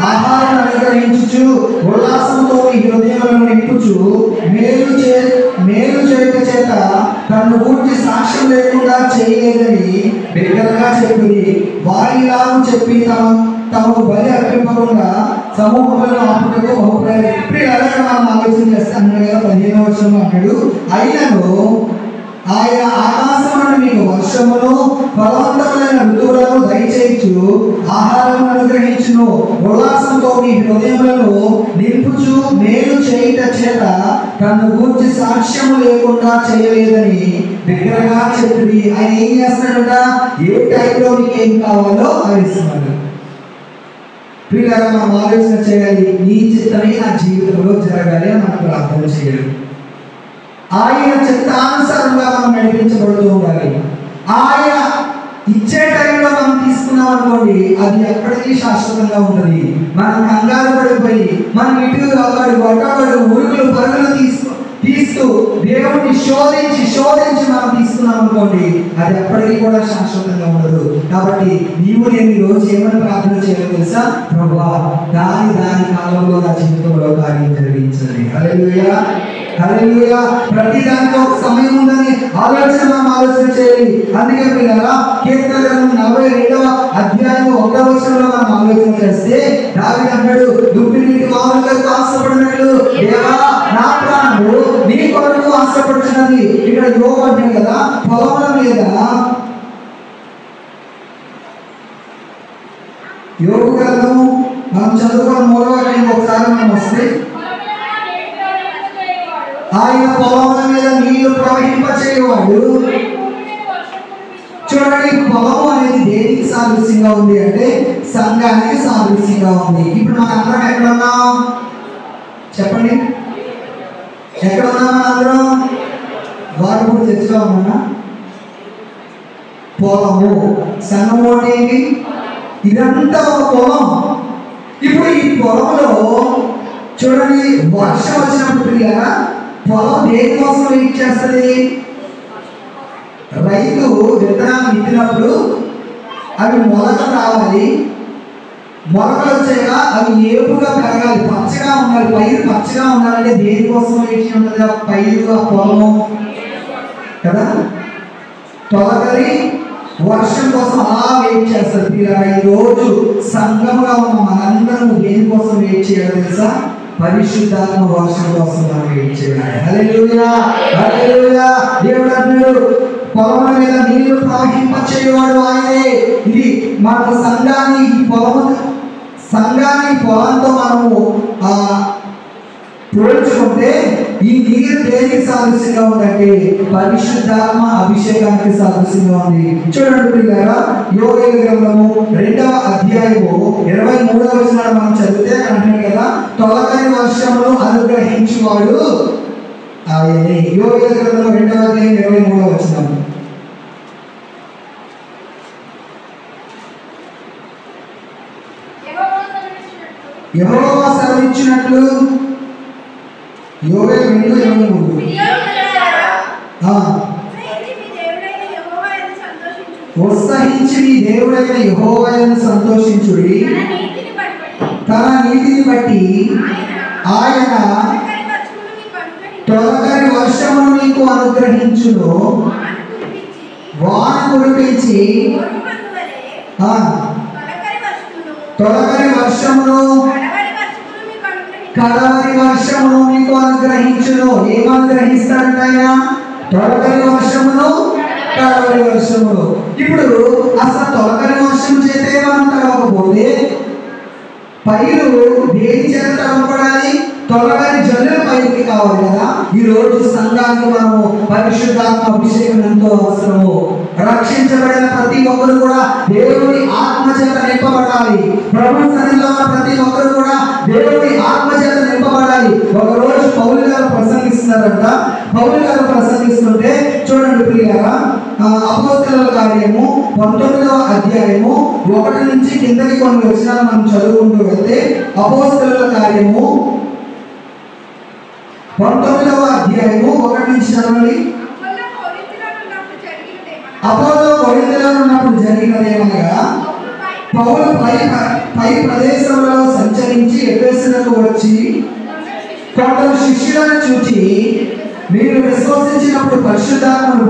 ఆహారం అనుగ్రహించుచు, ఉల్లాసంతో మీ హృదయములను నింపుచు, మేలు చేయుట చేత తను పూర్తి సాక్ష్యం లేకుండా చేయలేదని బిగ్గరగా చెప్పింది. వారిలాగా చెప్పి తమకు బలి అర్పింపకుండా సమూహములను ఆపుటకు బహుప్రయాసం. మనం ఆలోచన చేస్తాను కదా, 15వ వచనంలో అంటాడు, అయినను ఆయన ఆకాశం నుండి మీకు వర్షమును ఫలవంతమైన ఋతువులను దయచేయచ్చు, ఆహారం అనుగ్రహించును, ఉల్లాసంతో మీ హృదయములను నింపుచు, మేలు చేయుట చేత తను గూర్చి సాక్ష్యము లేకుండా చేయలేదని బిగ్గరగా చెప్పింది. ఆయన ఏం చేస్తున్నాడట? ఏ టైంలో మీకు ఏం కావాలో అది ఇస్తున్నాడు. పిల్లగా మనం ఆలోచన చేయాలి, నీ చిత్తమే నా జీవితంలో జరగాలి అని మనం ప్రార్థన చేయాలి. ఆయన చిత్తానుసారంగా మనం నడిపించబడుతూ ఉండాలి. ఆయన ఇచ్చే టైంలో మనం తీసుకున్నాం అనుకోండి, అది ఎప్పటికీ శాశ్వతంగా ఉంటుంది. మనం కంగారు పడిపోయి మనం ఇటు అటు ఉరుకులు పరుగులు తీస్తూ దేవుడిని శోధించి మనం తీసుకున్నాం చేసుకున్నాం అనుకోండి, అది ఎప్పటికీ కూడా శాశ్వతంగా ఉండదు. కాబట్టి నీవు నేను ఈ రోజు ఏమని ప్రార్థన చేయాలో తెలుసా? ప్రభువా, దాని కాలంలో నా జీవితంలో కార్యం జరిగించండి. హల్లెలూయా, హల్లెలూయా. ప్రతి దానికి ఒక సమయం ఉందని ఆలోచన చేయాలి. అందుకే పిల్లరా, కీర్తన గ్రంథం 42వ అధ్యాయం 1వ వచనంలో మనం ఆలోచన చేస్తే దావీదు అన్నాడు, దుప్పి నీటి వాగులకు ఆశపడినట్లు దేవా నా ప్రాణము నీ కొరకు ఆశపడుతున్నది. ఇక్కడ యోగ అంటాడు కదా, పొలముల మీద యోగ గ్రంథము మనం చదువుకున్న 3వ అధ్యాయం ఒకసారి మనం వస్తే, ఆయన పొలముల మీద నీళ్లు ప్రవహింపచేయవాడు. చూడండి, పొలము అనేది దేనికి సాదృశ్యంగా ఉంది అంటే సంఘానికి సాదృశ్యంగా ఉంది. ఇప్పుడు మనం అందరం ఎక్కడ ఉన్నాం చెప్పండి? ఎక్కడ ఉన్నాం మనందరం? వారు చర్చలో ఉన్నా. పొలము, సంఘము అంటే ఏంటి? ఇదంతా ఒక పొలం. ఇప్పుడు ఈ పొలంలో చూడండి, వర్షం వచ్చినప్పుడు పిల్లగా పొలం దేనికోసం వెయిట్ చేస్తుంది? రైతు విత్తనాలు విత్తినప్పుడు అవి మొలకలు రావాలి. మొలకలు వచ్చాక అవి ఏపుగా పెరగాలి, పచ్చగా ఉండాలి. పైరు పచ్చగా ఉండాలంటే దేనికోసం వెయిట్ ఉంటుంది? ఆ పైరు, ఆ పొలము కదా. తొలకరి వర్షం కోసం అలా వెయిట్ చేస్తారు. ఈ రోజు సంఘముగా ఉన్న మనందరం దేనికోసం వెయిట్ చేయాలి తెలుసా? పరిశుద్ధాత్మ వర్షం కోసం మనం వెయిట్ చేయాలి. హల్లెలూయా, హల్లెలూయా. దేవుడు అన్నాడు, పొలముల మీద నీళ్లు ప్రవహింపచేయవాడు ఆయనే. ఇది మన సంఘాన్ని పొలంతో మనము పోల్చుకుంటే ఈ నీరు దేనికి సాదృశ్యంగా ఉందంటే పరిశుద్ధాత్మ అభిషేకానికి సాదృశ్యంగా ఉంది. చూడండి పిల్లరా, యోగేల గ్రంథము 2వ అధ్యాయము 23వ వచనాన్ని మనం చదివితే అంటారు కదా, తొలకరి వర్షమును అనుగ్రహించువాడు ఆయనే. యోగేల గ్రంథము 2వ అధ్యాయం 23వ వచనం. యెహోవా సెలవిచ్చినట్లు, యోవేలు 2:23. ఉత్సహించి మీ దేవుడైన యెహోవా యందు సంతోషించుడి. తన నీతిని బట్టి ఆయన తొలకరి వర్షమును మీకు అనుగ్రహించును. వాన కురిపించి తొలకరి వర్షమును కడవరి వర్షమును మీకు అనుగ్రహించును. ఏం అనుగ్రహిస్తాడంట ఆయన? తొలకరి వర్షమును, కడవరి వర్షమును. ఇప్పుడు అసలు తొలకరి వర్షం చేతే మనం తడవకపోతే పైరు దేని చేత తడవపడాలి? తొలకరి జల్లుల పైరుకి కావాలి కదా. ఈ రోజు సంఘానికి మనము పరిశుద్ధాత్మ అభిషేకం ఎంతో అవసరము. రక్షించబడిన ప్రతి ఒక్కరు కూడా దేవుని ఆత్మ చేత నింపబడాలి. ప్రభు సన్నిధిలో ఉన్న ప్రతి ఒక్కరు కూడా దేవుని ఆత్మ చేత నింపబడాలి. ఒకరోజు పౌలు గారు ప్రసంగిస్తున్నారంట. పౌలు గారు ప్రసంగిస్తుంటే చూడండి ప్రియులారా, అపోస్తలుల కార్యము 19వ అధ్యాయము 1 నుంచి కిందకి కొన్ని వచనాలు మనం చదువుకుంటూ వెళ్తే, అపోస్తలుల కార్యము 19వ అధ్యాయము 1 నుంచి చదవండి. అపోలో కొరింథీలో ఉన్నప్పుడు జరిగినదేమనగా, పౌలు పై ప్రదేశంలో సంచరించి ఎఫెసునకు వచ్చి కొందరు శిష్యులను చూచి, మీరు విశ్వసించినప్పుడు పరిశుద్ధాత్మను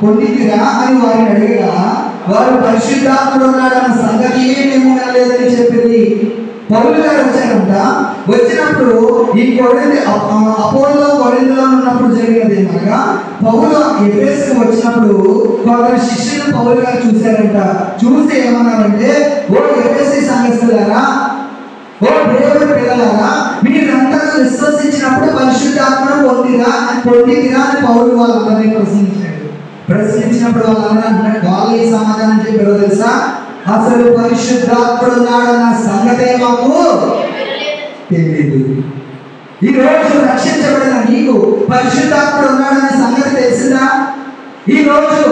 పొందితిరా అని వారిని అడిగగా, వారు పరిశుద్ధాత్ముడు ఉన్నాడన్న సంగతి ఏమేమో లేదని చెప్పింది. పౌలు గారు వచ్చారంట. వచ్చినప్పుడు ఈ అపోలో కొరింథీలో ఉన్నప్పుడు జరిగినది ఏమనగా, పౌలు ఎఫెసుకు వచ్చినప్పుడు కొందరు శిష్యులు పౌలు గారు చూశారంట. చూసి ఏమన్నారంటే, ఓ ఎఫెసు సంఘస్థులారా, ఓ దేవుడి పిల్లలారా, మీరంతా విశ్వసించినప్పుడు పరిశుద్ధాత్మను పొందిరా అని పౌలు వాళ్ళందరినీ ప్రశ్నించినప్పుడు వాళ్ళ సమాధానం చెప్పారో తెలుసా? అసలు పరిశుద్ధాత్ముడు ఉన్నాడన్న సంగతే మాకు తెలియదు. ఈ రోజు రక్షించబడిన నీకు పరిశుద్ధాత్ముడు ఉన్నాడన్న సంగతి తెలిసిందా? ఈ రోజు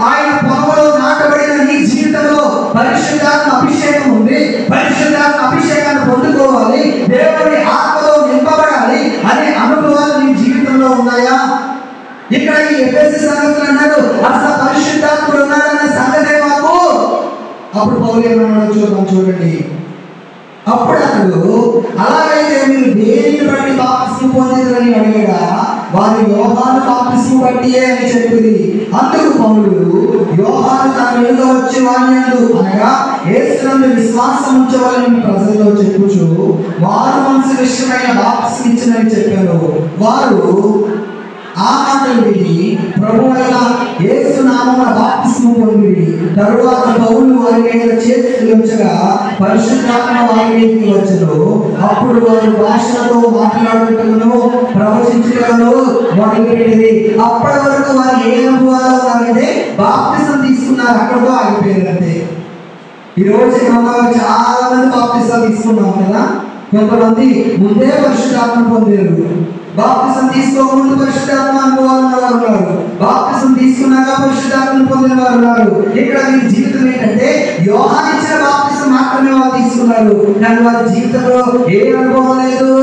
ఆయన పొలంలో నాటబడిన నీ జీవితంలో పరిశుద్ధాత్మ అభిషేకం ఉంది. పరిశుద్ధాత్మ అభిషేకాన్ని పొందుకోవాలి, దేవుని ఆత్మలో నింపబడాలి అనే అనుభవాలు నీ జీవితంలో ఉన్నాయా? ఇక్కడ ఈ ఎఫెసీ సంఘస్థులు అన్నారు అసలు పరిశుద్ధాత్ముడు ఉన్నాడన్న సంగతే మాకు. అప్పుడు పౌలు ఏమన్నాడో చూద్దాం, చూడండి. అప్పుడు అతడు అలాగైతే మీరు దేనిని బట్టి బాప్తిస్మం పొందిందని అడిగగా వారు యోహాను బాప్తిస్మం బట్టియే అని చెప్పింది. అందుకు పౌలు యోహాను తన మీద వచ్చే వారిని అనగా యేసునందు విశ్వాసం ఉంచవాలని ప్రజల్లో చెప్పుచు వారు మనసు విషయమైన బాప్తిస్మం ఇచ్చినని చెప్పారు. వారు ఆ మాటలు విని ప్రభువైన యేసు నామమున బాప్తిస్మం పొందిరి. తరువాత పౌలు వారి మీద చేతులు ఉంచగా పరిశుద్ధాత్మ వారి మీదకి వచ్చెను. అప్పుడు వారు భాషలతో మాట్లాడుటను ప్రవచించుటను మొదలుపెట్టింది. అప్పటి వరకు వారు ఏ అనుభవాలు ఉన్నారంటే బాప్తిస్మం తీసుకున్నారు, అక్కడితో ఆగిపోయారంటే. ఈ రోజు మనం చాలా మంది బాప్తిస్మం తీసుకున్నాం కదా. కొంతమంది ముందే పరిశుద్ధాత్మ పొందారు, బాప్తిసం తీసుకోకముందు పరిశుద్ధాత్మ అనుభవాలు ఉన్నవారు ఉన్నారు, బాప్తిసం తీసుకున్నాక పరిశుద్ధాత్మను పొందిన వారు ఉన్నారు. ఇక్కడ వీరి జీవితం ఏంటంటే యోహాను ఇచ్చిన బాప్తిసం మాత్రమే వారు తీసుకున్నారు, కానీ వారి జీవితంలో ఏ అనుభవం లేదు,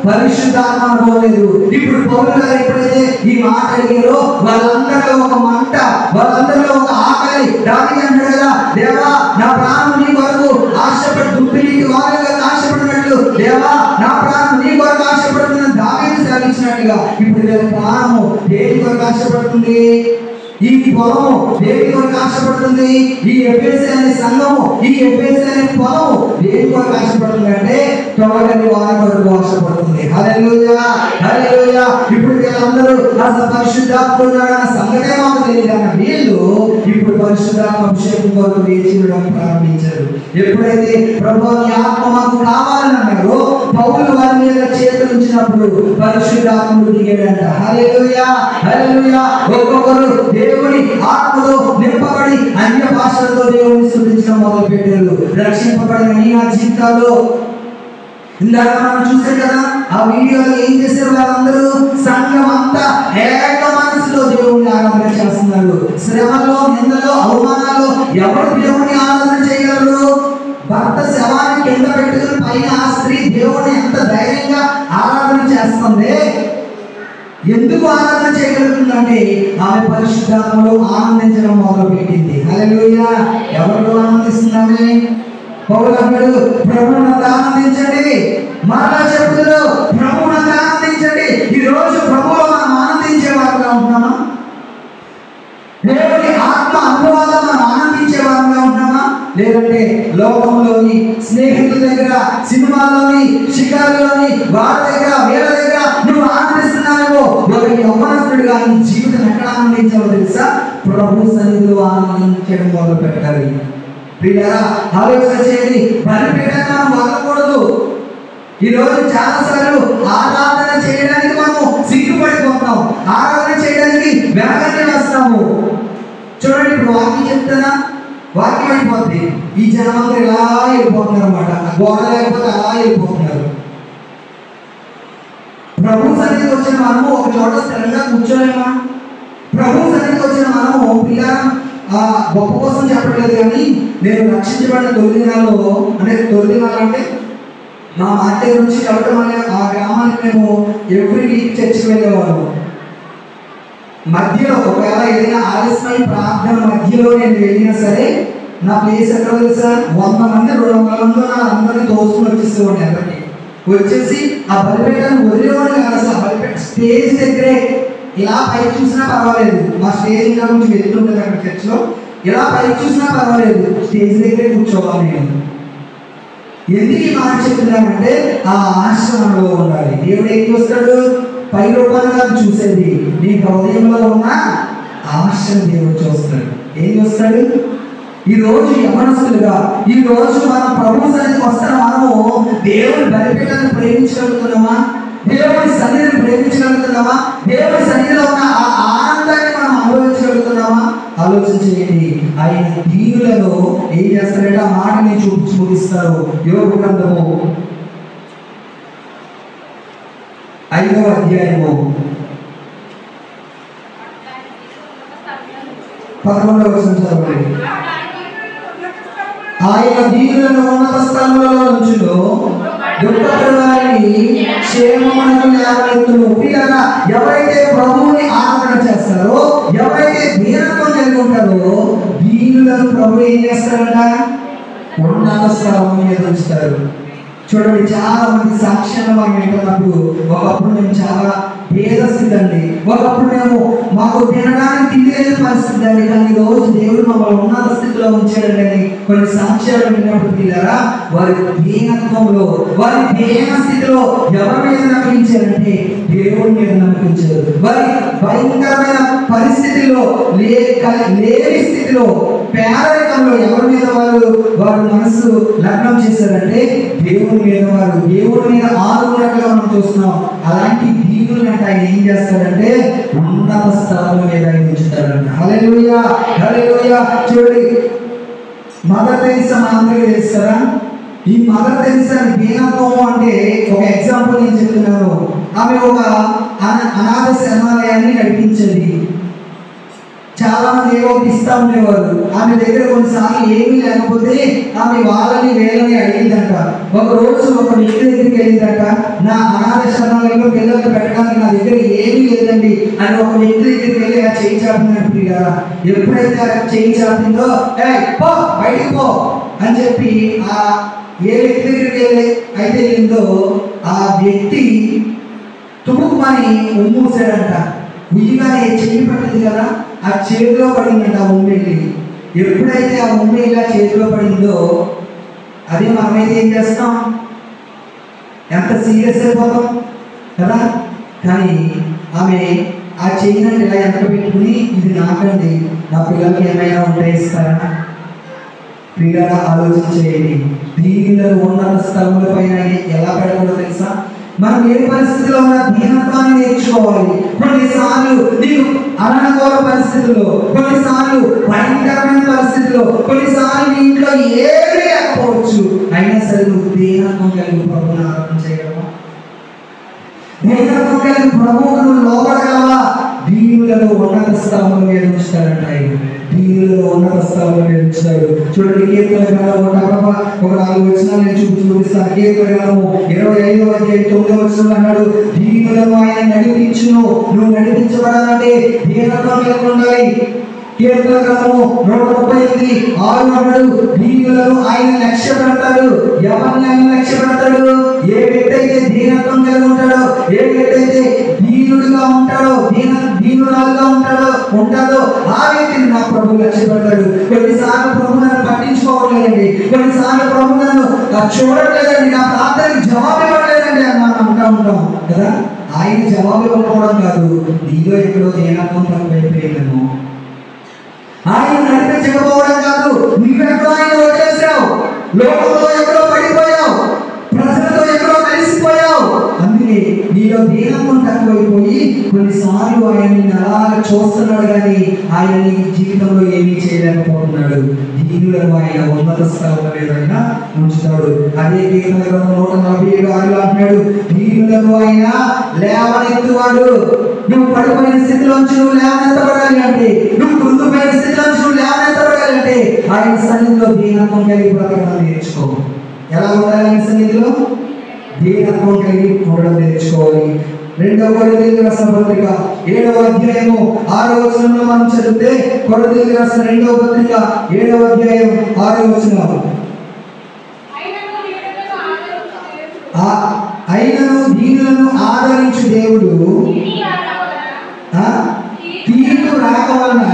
పరిశుద్ధాత్మ అనుభవం లేదు. ఇప్పుడు పౌలు గారు ఎప్పుడైతే ఈ మాట అడిగారో వాళ్ళందరిలో ఒక మంట, వాళ్ళందరిలో ఒక ఆకలి. దానికి అంటాడు కదా, దేవా నా ప్రాణం నీ కొరకు ఆశపడి దుప్పినీటి వారిగా ఆశపడినట్లు దేవా నా ప్రాణం నీ కొరకు ఆశపడుతున్న దావీదు సెలవిచ్చినట్టుగా ఇప్పుడు వీళ్ళ ప్రాణము దేని కొరకు ఆశపడుతుంది, ఈ పొలము దేని కొరకు ఆశపడుతుంది, ఈ ఎఫెసీ అనే సంఘము, ఈ ఎఫెసీ అనే పొలము దేని కొరకు ఆశపడుతుంది అంటే తొలగని వారి కొరకు ఆశపడుతుంది. హల్లెలూయా హల్లెలూయా. ఇప్పుడు వీళ్ళందరూ అసలు పరిశుద్ధాత్ముడు ఉన్నాడన్న సంగతే మాకు తెలియదు అన్న వీళ్ళు ఇప్పుడు పరిశుద్ధాత్మ అభిషేకం కొరకు వేచి ఉండడం ప్రారంభించారు. ఎప్పుడైతే ప్రభువు నీ ఆత్మ మాకు కావాలని అన్నారో పౌలు వారి మీద చేతులు ఉంచినప్పుడు పరిశుద్ధాత్ముడు దిగాడంట. హల్లెలూయా హల్లెలూయా. ఒక్కొక్కరు దేవుని ఆత్మతో నింపబడి అన్య భాషలతో దేవుని స్తుతించడం మొదలు పెట్టారు. రక్షింపబడిన నీ నా జీవితాల్లో ఇందాక మనం చూసాం కదా, ఆ వీడియోలో ఏం చేశారు, వాళ్ళందరూ సంఘం అంతా ఏక మనసులో దేవుని ఆరాధన చేస్తున్నారు. శ్రమలో, నిందలో, అవమానాలు ఎవరు దేవుని ఆరాధన చేయగలరు? భర్త శవాన్ని కింద పెట్టుకుని పైన ఆ స్త్రీ దేవుని ఎంత ధైర్యంగా ఆరాధన చేస్తుంది. ఎందుకు ఆరాధన చేయగలుగుతుందంటే ఆమె పరిశుద్ధాత్మలో ఆనందించడం మొదలు పెట్టింది. హల్లెలూయా. ఎవరిలో ఆనందిస్తున్నామే? పౌలు అన్నాడు ప్రభువునందు ఆనందించండి. మరలా చెబుతాడు ప్రభువునందు ఆనందించండి. ఈ రోజు ప్రభువులో మనం ఆనందించే వారుగా ఉంటున్నామా? దేవుని ఆత్మ అనుభవాల్లో మనం ఆనందించే వారుగా ఉంటున్నామా? లేదంటే లోకంలోని స్నేహితుల దగ్గర, సినిమాల్లోని, షికారులోని వారి దగ్గర, వీళ్ళ దగ్గర నువ్వు ఆనందిస్తున్నావేమో. ఒక యవ్వనస్తుడిగా నీ జీవితం ఎక్కడ ఆనందించాలో తెలుసా? ప్రభు సన్నిధిలో ఆనందించడం మొదలు పెట్టాలి. ప్రియులారా ఆలోచన చేయండి. బలిపీఠాన్ని మనం వదలకూడదు. ఈరోజు చాలాసార్లు ఆరాధన చేయడానికి మనము సిగ్గుపడిపోతాం, ఆరాధన చేయడానికి వెనకనే వస్తాము. చూడండి, ఇప్పుడు వాక్యం చెప్తానా, వాక్యం అయిపోద్ది, ఈ జనాలు ఇలా వెళ్ళిపోతున్నారు అన్నమాట. గోడ లేకపోతే అలా వెళ్ళిపోతున్నారు. ప్రభు సన్నిధికి వచ్చిన మనము ఒక చోట స్థిరంగా కూర్చోలేమా? ప్రభు సన్నిధికి వచ్చిన మనము పిల్లల గొప్ప కోసం చెప్పట్లేదు, కానీ నేను రక్షించబడిన తొలి దినాల్లో, అంటే తొలి దినాలు అంటే మా మాటే నుంచి వెళ్ళటం అనే ఆ గ్రామానికి మేము ఎవ్రీ వీక్ చర్చికి వెళ్ళేవాళ్ళం. మధ్యలో ఒకవేళ ఏదైనా ఆలస్యమై ప్రార్థన మధ్యలో నేను వెళ్ళినా సరే నా ప్లేస్ ఎక్కడ తెలుసా? 100 మంది 200 మంది అందరినీ తోసుకుని వచ్చేసేవాడిని. ఎక్కడికి వచ్చేసి ఆ బలిపేటను వదిలేవాడు కాదు. అసలు ఆ బలిపేట స్టేజ్ దగ్గరే ఇలా పైకి చూసినా పర్వాలేదు, మా స్టేజ్ ఇంకా కొంచెం ఎదుగుంటుంది అక్కడ చర్చ్లో, ఇలా పైకి చూసినా పర్వాలేదు, స్టేజ్ దగ్గరే కూర్చోవాలి నేను. ఎందుకు ఈ మాట చెప్తున్నానంటే ఆ ఆశ్రమంలో ఉండాలి. దేవుడు ఏం చూస్తాడు? పై రూపంగా చూసేది నీ హృదయంలో ఉన్న ఆశను దేవుడు చూస్తాడు. ఏం చూస్తాడు? ఈ రోజు యవనస్తులుగా, ఈ రోజు మనం ప్రభు సన్నిధికి వస్తున్న మనము దేవుని బలిపీఠాన్ని ప్రేమించగలుగుతున్నామా? దేవుని సన్నిధిని ప్రేమించగలుగుతున్నామా? దేవుని సన్నిధిలో ఉన్న ఆ ఆనందాన్ని మనం అనుభవించగలుగుతున్నామా? ఆలోచన చేయండి. ఆయన దీనులలో ఏం చేస్తారంటే ఆ మాటని చూపించి ముగిస్తారు. యోబు గ్రంథము 5వ అధ్యాయము 11వ వచనం చదవండి. ఆయన దీనులను ఉన్నత స్థలములలో ఉంచును, దుఃఖపడే వారిని క్షేమమునకు లేవనెత్తును. పిల్లగా ఎవరైతే ప్రభువుని ఆదరణ చేస్తారో, ఎవరైతే దీనత్వం కలిగి ఉంటారో దీనులను ప్రభు ఏం చేస్తారంట? ఉన్నత స్థలం మీద ఉంచుతారు. చూడండి, చాలా మంది సాక్ష్యాలు మనం వింటున్నప్పుడు, ఒకప్పుడు మేము చాలా పేద స్థితి అండి, ఒకప్పుడు మేము మాకు తినడానికి తిండి లేని పరిస్థితి అండి, కానీ ఈ రోజు దేవుడు మమ్మల్ని ఉన్నత స్థితిలో ఉంచాడండి అని కొన్ని సాక్ష్యాలు విన్నప్పుడు తీరారా, వారి దీనత్వంలో, వారి దీన స్థితిలో ఎవరి మీద నమ్మకించారంటే దేవుడి మీద నమ్మకించారు. వారి భయంకరమైన పరిస్థితిలో లేని స్థితిలో, పేదరికంలో ఎవరి మీద వారు మనసు లగ్నం చేశారంటే దేవుడి మీద. వారు దేవుడి మీద ఆనుకున్నట్లుగా మనం చూస్తున్నాం. అలాంటి దీనులను ఆయన ఏం చేస్తాడంటే ఉన్నత స్థలం మీద ఆయన ఉంచుతాడంట. హల్లెలూయా, హల్లెలూయా. చూడండి, మదర్ తెరీసా అందరికీ తెలుస్తారా? ఈ మదర్ తెరీసా దీనత్వం అంటే ఒక ఎగ్జాంపుల్ నేను చెప్తున్నాను. ఆమె ఒక అనాథ శరణాలయాన్ని నడిపించేది. చాలా మంది ఏవో ఇస్తా ఉండేవారు. ఆమె దగ్గర కొన్నిసార్లు ఏమీ లేకపోతే ఆమె వాళ్ళని వేలని అడిగిందంట. ఒక రోజు ఒక వ్యక్తి దగ్గరికి వెళ్ళిందంట, నా అనాథ శరణాలయంలో పిల్లలకు పెట్టడానికి నా దగ్గర ఏమీ లేదండి అని ఒక వ్యక్తి దగ్గరికి వెళ్ళి ఆ చేయి చాపినప్పుడు కదా, ఎప్పుడైతే ఆ చేయి చాపిందో పో బయటికి పో అని చెప్పి ఆ ఏ వ్యక్తి దగ్గరికి వెళ్ళి అయితే వెళ్ళిందో ఆ వ్యక్తి తుమ్ముమని ఉమ్మూసాడంట. ఉయ్యగానే చెయ్యి పట్టింది కదా, ఆ చేతిలో పడిందంట ఆ ఉమ్మెల్లి. ఎప్పుడైతే ఆ ఉమ్మెల్లి ఆ చేతిలో పడిందో అదే మనమైతే ఏం చేస్తాం, ఎంత సీరియస్ అయిపోతాం కదా. కానీ ఆమె ఆ చెయ్యినంటే ఇలా ఎంత పెట్టుకుని, ఇది నాకండి, నా పిల్లలకి ఏమైనా ఉంటే ఇస్తారా? పిల్లల ఆలోచన చేయండి. దీనిలో ఉన్నత స్థలముల పైన ఎలా పెడతాడో తెలుసా? మనం ఏ పరిస్థితిలో ఉన్న దీనత్వాన్ని నేర్చుకోవాలి. కొన్నిసార్లు నీకు అననుకూల పరిస్థితుల్లో, కొన్నిసార్లు భయంకరమైన పరిస్థితుల్లో, కొన్నిసార్లు నీ ఇంట్లో ఏమీ లేకపోవచ్చు, అయినా సరే నువ్వు దీనత్వం కలిగి ప్రభువుని ఆరాధన చేయగలవా? దీనత్వం కలిగి ప్రభువును లోపడగలవా? దీనులను ఉన్నత స్థలముల మీద ఉంచుతారంట. దీనులను ఉన్నత స్థలముల మీద ఉంచుతాడు. చూడండి, కీర్తన గ్రంథం ఒక 4 వచనాలు నేను చూపిస్తాను. కీర్తన గ్రంథము 25వ అధ్యాయం 9వ వచనం అన్నాడు, దీనులను ఆయన నడిపించును. నువ్వు నడిపించబడాలంటే దీనత్వం కలిగి ఉండాలి. కీర్తన గ్రంథము 138:6 అన్నాడు, దీనులను ఆయన లక్ష్య పెడతాడు. ఎవరిని ఆయన లక్ష్య పెడతాడు? ఏ వ్యక్తి అయితే దీనత్వం కలిగి ఉంటాడో, ఏ వ్యక్తి అయితే దీనుడుగా ఉంటాడో, దీనురాలుగా ఉంటాడో ఆ వ్యక్తిని నా ప్రభు లక్ష్య పెడతాడు. కొన్నిసార్లు ప్రభు నన్ను పట్టించుకోవట్లేదండి, కొన్నిసార్లు ప్రభు నన్ను చూడట్లేదండి, నా ప్రార్థనకి జవాబు ఇవ్వట్లేదండి అని మనం అంటూ ఉంటాం కదా. ఆయన జవాబు ఇవ్వకపోవడం కాదు, నీలో ఎక్కడో దీనత్వం తక్కువైపోయిందేమో. ఆయన నడిపించకపోవడం కాదు, నువ్వెక్కడో ఆయన వదిలేసావు, లోకంలో ఎక్కడో పడిపోయావు, ప్రజలతో ఎక్కడో కలిసిపోయావు. అందుకే నీలో దీనత్వం తక్కువైపోయి కొన్నిసార్లు ఆయన్ని అలాగా చూస్తున్నాడు, కానీ ఆయన నీ జీవితంలో ఏమీ చేయలేకపోతున్నాడు. దీనులను ఆయన ఉన్నత స్థలంలో ఏదైనా ఉంచుతాడు. అదే కీర్తన గ్రంథం 147:6 అంటున్నాడు, దీనులను ఆయన లేవనెత్తువాడు. నువ్వు పడిపోయిన స్థితిలోంచి నువ్వు లేవనెత్తబడాలి అంటే, నువ్వు కృంగిపోయిన స్థితిలోంచి నువ్వు లేవనెత్తబడాలి అంటే ఆయన సన్నిధిలో దీనత్వం కలిగి బ్రతకడం నేర్చుకో. ఎలా ఉండాలి ఆయన సన్నిధిలో? దీనత్వం కలిగి ఉండడం నేర్చుకోవాలి. 2వ కొరింథీయులకు రాసిన పత్రిక 7వ అధ్యాయము 6వ వచనంలో మనం చదివితే, కొరింథీయులకు రాసిన 2వ పత్రిక 7వ అధ్యాయం 6వ వచనం, అయినను దీనులను ఆదరించు దేవుడు తీర్పు రాక వలన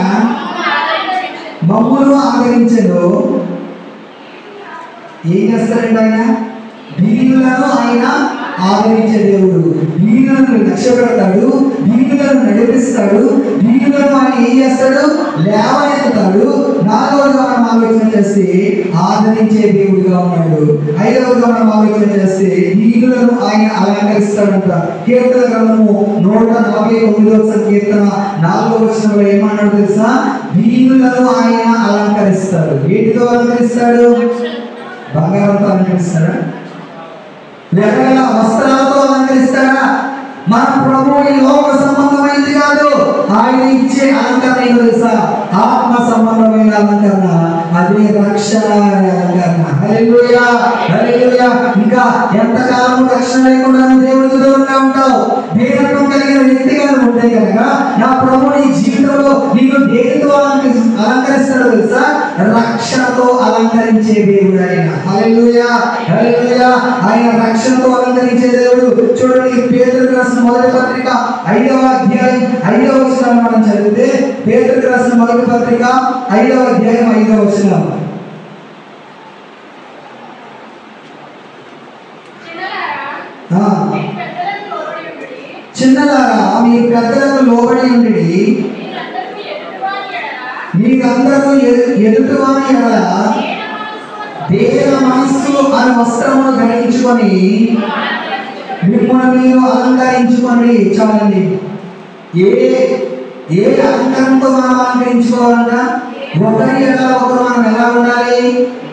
మమ్మును ఆదరించెను. ఏం చేస్తారండి ఆయన? దీనులను ఆయన ఆదరించే దేవుడు. దీనులను లక్ష్య పెడతాడు, దీనులను నడిపిస్తాడు, దీనులను ఆయన ఏం చేస్తాడు? లేవనెత్తుతాడు. 4వదిగా మనం ఆలోచన చేస్తే ఆదరించే దేవుడిగా ఉన్నాడు. 5వదిగా మనం ఆలోచన చేస్తే దీనులను ఆయన అలంకరిస్తాడంట. కీర్తన గ్రంథము 149వ సంకీర్తన 4వ వచనంలో ఏమన్నాడు తెలుసా? దీనులను ఆయన అలంకరిస్తాడు. ఏంటితో అలంకరిస్తాడు? బంగారంతో అలంకరిస్తాడా? లేక వస్త్రాలతో అలంకరిస్తాడా? మన ప్రభువు ఈ లోక సంబంధమైనది కాదు, ఆయన ఇచ్చే అలంకరణ తెలుసా? ఆత్మ సంబంధమైన అలంకరణ, అదే రక్షణ అలంకరణ. హల్లెలూయా, హల్లెలూయా. ఇంకా ఎంతకాలం రక్షణ లేకుండా దేవుడికి దూరంగా ఉంటావు. దీనత్వం కలిగిన వ్యక్తిగా ఉంటే కనుక నా ప్రభు నీ జీవితంలో నీకు దేనితో అలంకరిస్తాడో తెలుసా? రక్షణతో అలంకరించే దేవుడు ఆయన. హల్లెలూయా, హల్లెలూయా. ఆయన రక్షణతో అలంకరించే దేవుడు. చూడండి, పేతురుకు రాసిన మొదటి పత్రిక 5వ అధ్యాయం 5వ వచనం మనం చదివితే, పేతురుకు రాసిన మొదటి పత్రిక 5వ అధ్యాయం 5వ వచనం. చిన్నలారా మీరు పెద్దలకు లోబడి ఉండి మీరందరూ ఎదుటివాని ఎడల దేన మనస్సు అనే వస్త్రమును ధరించుకొని మిమ్మల్ని మీరు అలంకరించుకోండి. చాలండి. ఏ అలంకరణతో మనం అలంకరించుకోవాలంట? ఒకరి ఎడల ఒకరు మనం ఎలా ఉండాలి?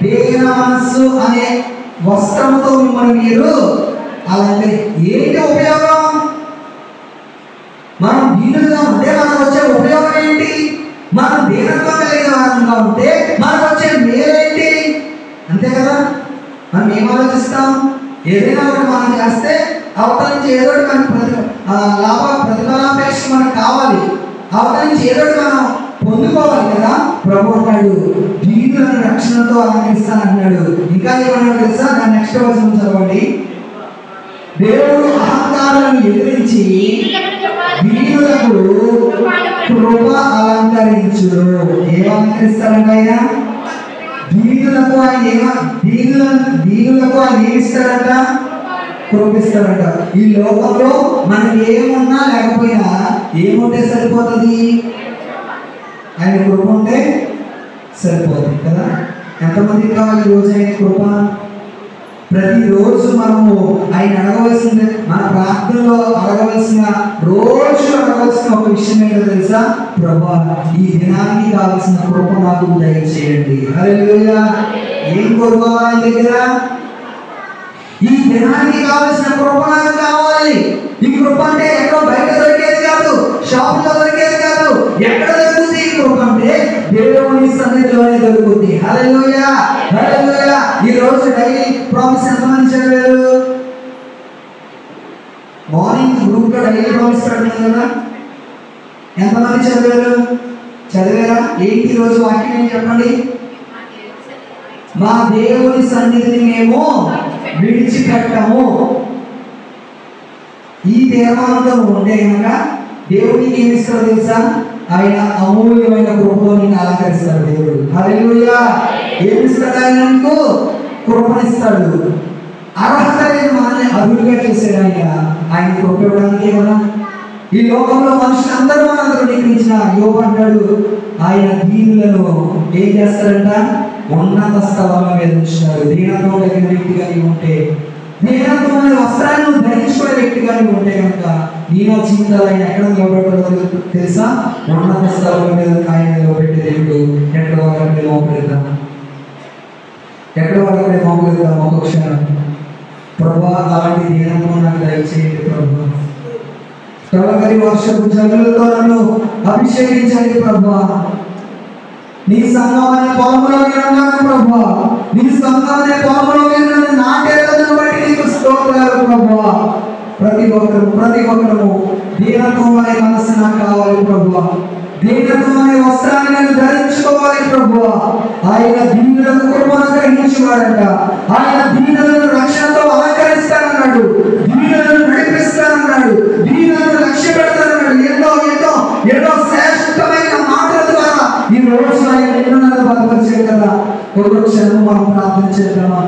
దేన మనస్సు అనే వస్త్రముతో మిమ్మల్ని మీరు అలాంటి. ఏంటి ఉపయోగం? మనం దీనులుగా ఉంటే మనకు వచ్చే ఉపయోగం ఏంటి? మనం దీనత్వం కలిగిన వారంగా ఉంటే మనకు వచ్చే మేలేంటి? అంతే కదా. మనం ఏం ఆలోచిస్తాం? ఏదైనా ఒకటి మనం చేస్తే అవతల నుంచి ఏదో మనకు ప్రతిఫలాపేక్ష మనకు కావాలి. అవతల నుంచి ఏదో మనం పొందుకోవాలి కదా. ప్రభు అన్నాడు దీనులను రక్షణతో అలంకరిస్తానన్నాడు. ఇంకా ఏమన్నాడు తెలుసా? దాని నెక్స్ట్ వచనం చదవండి. దేవుడు అహంకారాలను ఎదిరించి దీనులకు కృప అలంకరించుడు. ఏం అలంకరిస్తాడంట ఆయన? దీనులకు ఆయన దీనులకు ఆయన ఏమిస్తాడంట? కృపిస్తాడంట. ఈ లోకంలో మనకి ఏమున్నా లేకపోయినా ఏముంటే సరిపోతుంది? ఆయన కృప ఉంటే సరిపోతుంది కదా. ఎంతమందికి కావాలి ఈరోజు ఆయన కృప? ప్రతిరోజు మనము ఆయన అడగవలసింది, మన ప్రార్థనలో రోజు అడగవలసిన ఒక విషయం ఏంటో తెలుసా? ప్రభువా, ఈ దినానికి కావాల్సిన కృప నాకు దయచేయండి. హల్లెలూయా. ఏం కోరుకోవాలి ఆయన దగ్గర? ఈ దినానికి కావాల్సిన కృప నాకు కావాలి. ఈ కృప అంటే ఎక్కడో బయట దొరికేది కాదు, షాపులో దొరికేది కాదు. ఎక్కడ దొరుకుతుంది ఈ కృప అంటే? దేవుని సన్నిధిలోనే దొరుకుతుంది. హల్లెలూయా, హల్లెలూయా. ఈ రోజు డైలీ ప్రామిస్ ఎంతమంది చదివారు? మార్నింగ్ గ్రూప్ లో డైలీ ప్రామిస్ పెడుతున్నాం కదా. ఎంతమంది చదివారా? ఏంటి రోజు వాక్యం ఏంటి చెప్పండి? మా దేవుని సన్నిధిని మేము విడిచిపెట్టము. ఈ తీర్మానంలో ఉంటే కనుక దేవుడికి ఏమి ఇస్తాడో తెలుసా? ఆయన అమూల్యమైన కృపతో నిన్ను అలంకరిస్తాడు దేవుడు. హల్లెలూయా. ఏమిస్తాడు ఆయన? నీకు కృపనిస్తాడు. అర్హత లేని మనల్ని అర్హులుగా చేశాడు ఆయన కృప ఇవ్వడానికి కదా. ఈ లోకంలో మనుషులందరూ మన ధృవీకరించిన యోబు అంటాడు, ఆయన దీనులను ఏం చేస్తాడంట? ఉన్నత స్థలంలో మీద ఉంచుతాడు. దీనత్వం కలిగిన వ్యక్తిగా నీవు ఉంటే, దీనత్వం అనే వస్త్రాన్ని ధరించుకునే వ్యక్తిగా నీవు ఉంటే కనుక నీలో జీవితాలు ఆయన ఎక్కడ నిలబెట్టాలో తెలుసా? ఉన్నత స్థలంలో మీద ఆయన నిలబెట్టే దేవుడు. ఎక్కడ వాళ్ళకి మోకరిద్దాం, ఒక క్షణం. ప్రభా, అలాంటి దీనత్వం నాకు దయచేయండి ప్రభా. తొలగరి వర్షపు జల్లులతో నన్ను అభిషేకించండి ప్రభా. నీ సంఘం అనే పొలంలో ఉన్నాను ప్రభా. నీ సంఘం అనే పొలంలో నన్ను నాటేదను బట్టి నీకు స్తోత్రాలు ప్రభా. ప్రతి ఒక్కరము దీనత్వం అనే మనస్సు నాకు కావాలి ప్రభా. దీనత్వం అనే వస్త్రాన్ని నేను ధరించుకోవాలి ప్రభా. ఆయన దీనులకు కృపను గ్రహించేవాడంట. ఆయన దీనులను రక్షణతో అలంకరిస్తానన్నాడు, దీనులను నడిపిస్తానన్నాడు, దీనులను లక్ష్య పెడతానన్నాడు. ఎన్నో శ్రేష్టమైన మాటల ద్వారా ఈ రోజు ఆయన నిన్ను బలపరిచాడు కదా. ఒక క్షణం మనం ప్రార్థన చేద్దామా?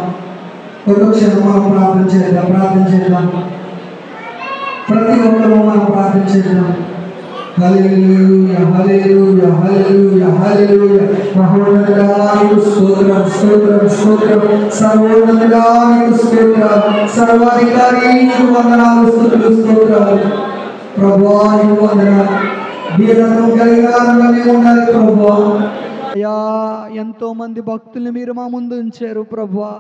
ప్రార్థన చేద్దాం. ప్రతి ఒక్కరూ మనం ప్రార్థన చేద్దాం. హల్లెలూయా, హల్లెలూయా, హల్లెలూయా, హల్లెలూయా. మహోన్నతుడా నీకు స్తోత్రం, స్తోత్రం, స్తోత్రం. సర్వోన్నతుడా నీకు స్తోత్రం. సర్వాధికారి నీకు వందనాలు, స్తుతులు, స్తోత్రాలు. ప్రభువా నీకు వందనాలు. దీనత్వం కలిగిన వారంగా మేము ఉండాలి ప్రభువా. అయ్యా, ఎంతో మంది భక్తుల్ని మీరు మా ముందు ఉంచారు ప్రభువా.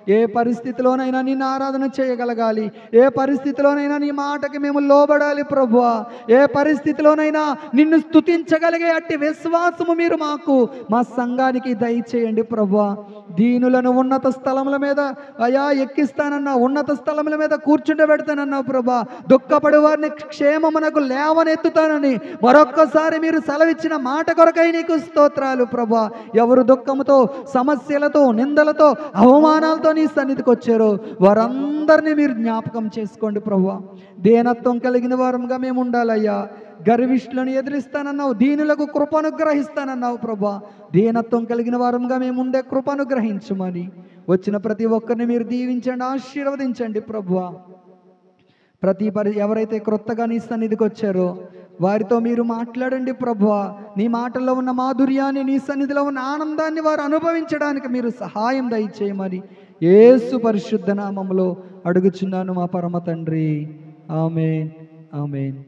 ఏ పరిస్థితిలోనైనా నిన్ను ఆరాధన చేయగలగాలి, ఏ పరిస్థితిలోనైనా నీ మాటకి మేము లోబడాలి ప్రభువా. ఏ పరిస్థితిలోనైనా నిన్ను స్తుతించగలిగే అట్టి విశ్వాసము మీరు మాకు, మా సంఘానికి దయచేయండి ప్రభువా. దీనులను ఉన్నత స్థలముల మీద అయా ఎక్కిస్తానన్నా, ఉన్నత స్థలముల మీద కూర్చుండబెడతానన్నావు ప్రభా. దుఃఖపడి వారిని క్షేమమునకు లేవనెత్తుతానని మరొక్కసారి మీరు సెలవిచ్చిన మాట కొరకై నీకు స్తోత్రాలు ప్రభా. ఎవరు దుఃఖముతో, సమస్యలతో, నిందలతో, అవమానాలతో నీ సన్నిధికి వచ్చారో వారందరినీ మీరు జ్ఞాపకం చేసుకోండి ప్రభువా. దీనత్వం కలిగిన వారంగా మేము ఉండాలయ్యా. గర్విష్ఠులను ఎదిరిస్తానన్నావు, దీనులకు కృపనుగ్రహిస్తానన్నావు ప్రభా. దీనత్వం కలిగిన వారంగా మేము ఉండే కృపనుగ్రహించమని వచ్చిన ప్రతి ఒక్కరిని మీరు దీవించండి, ఆశీర్వదించండి ప్రభువా. ఎవరైతే క్రొత్తగా నీ సన్నిధికి వచ్చారో వారితో మీరు మాట్లాడండి ప్రభువా. నీ మాటల్లో ఉన్న మాధుర్యాన్ని, నీ సన్నిధిలో ఉన్న ఆనందాన్ని వారు అనుభవించడానికి మీరు సహాయం దయచేయమని యేసు పరిశుద్ధ నామములో అడుగుచున్నాను మా పరమ తండ్రి. ఆమేన్, ఆమేన్.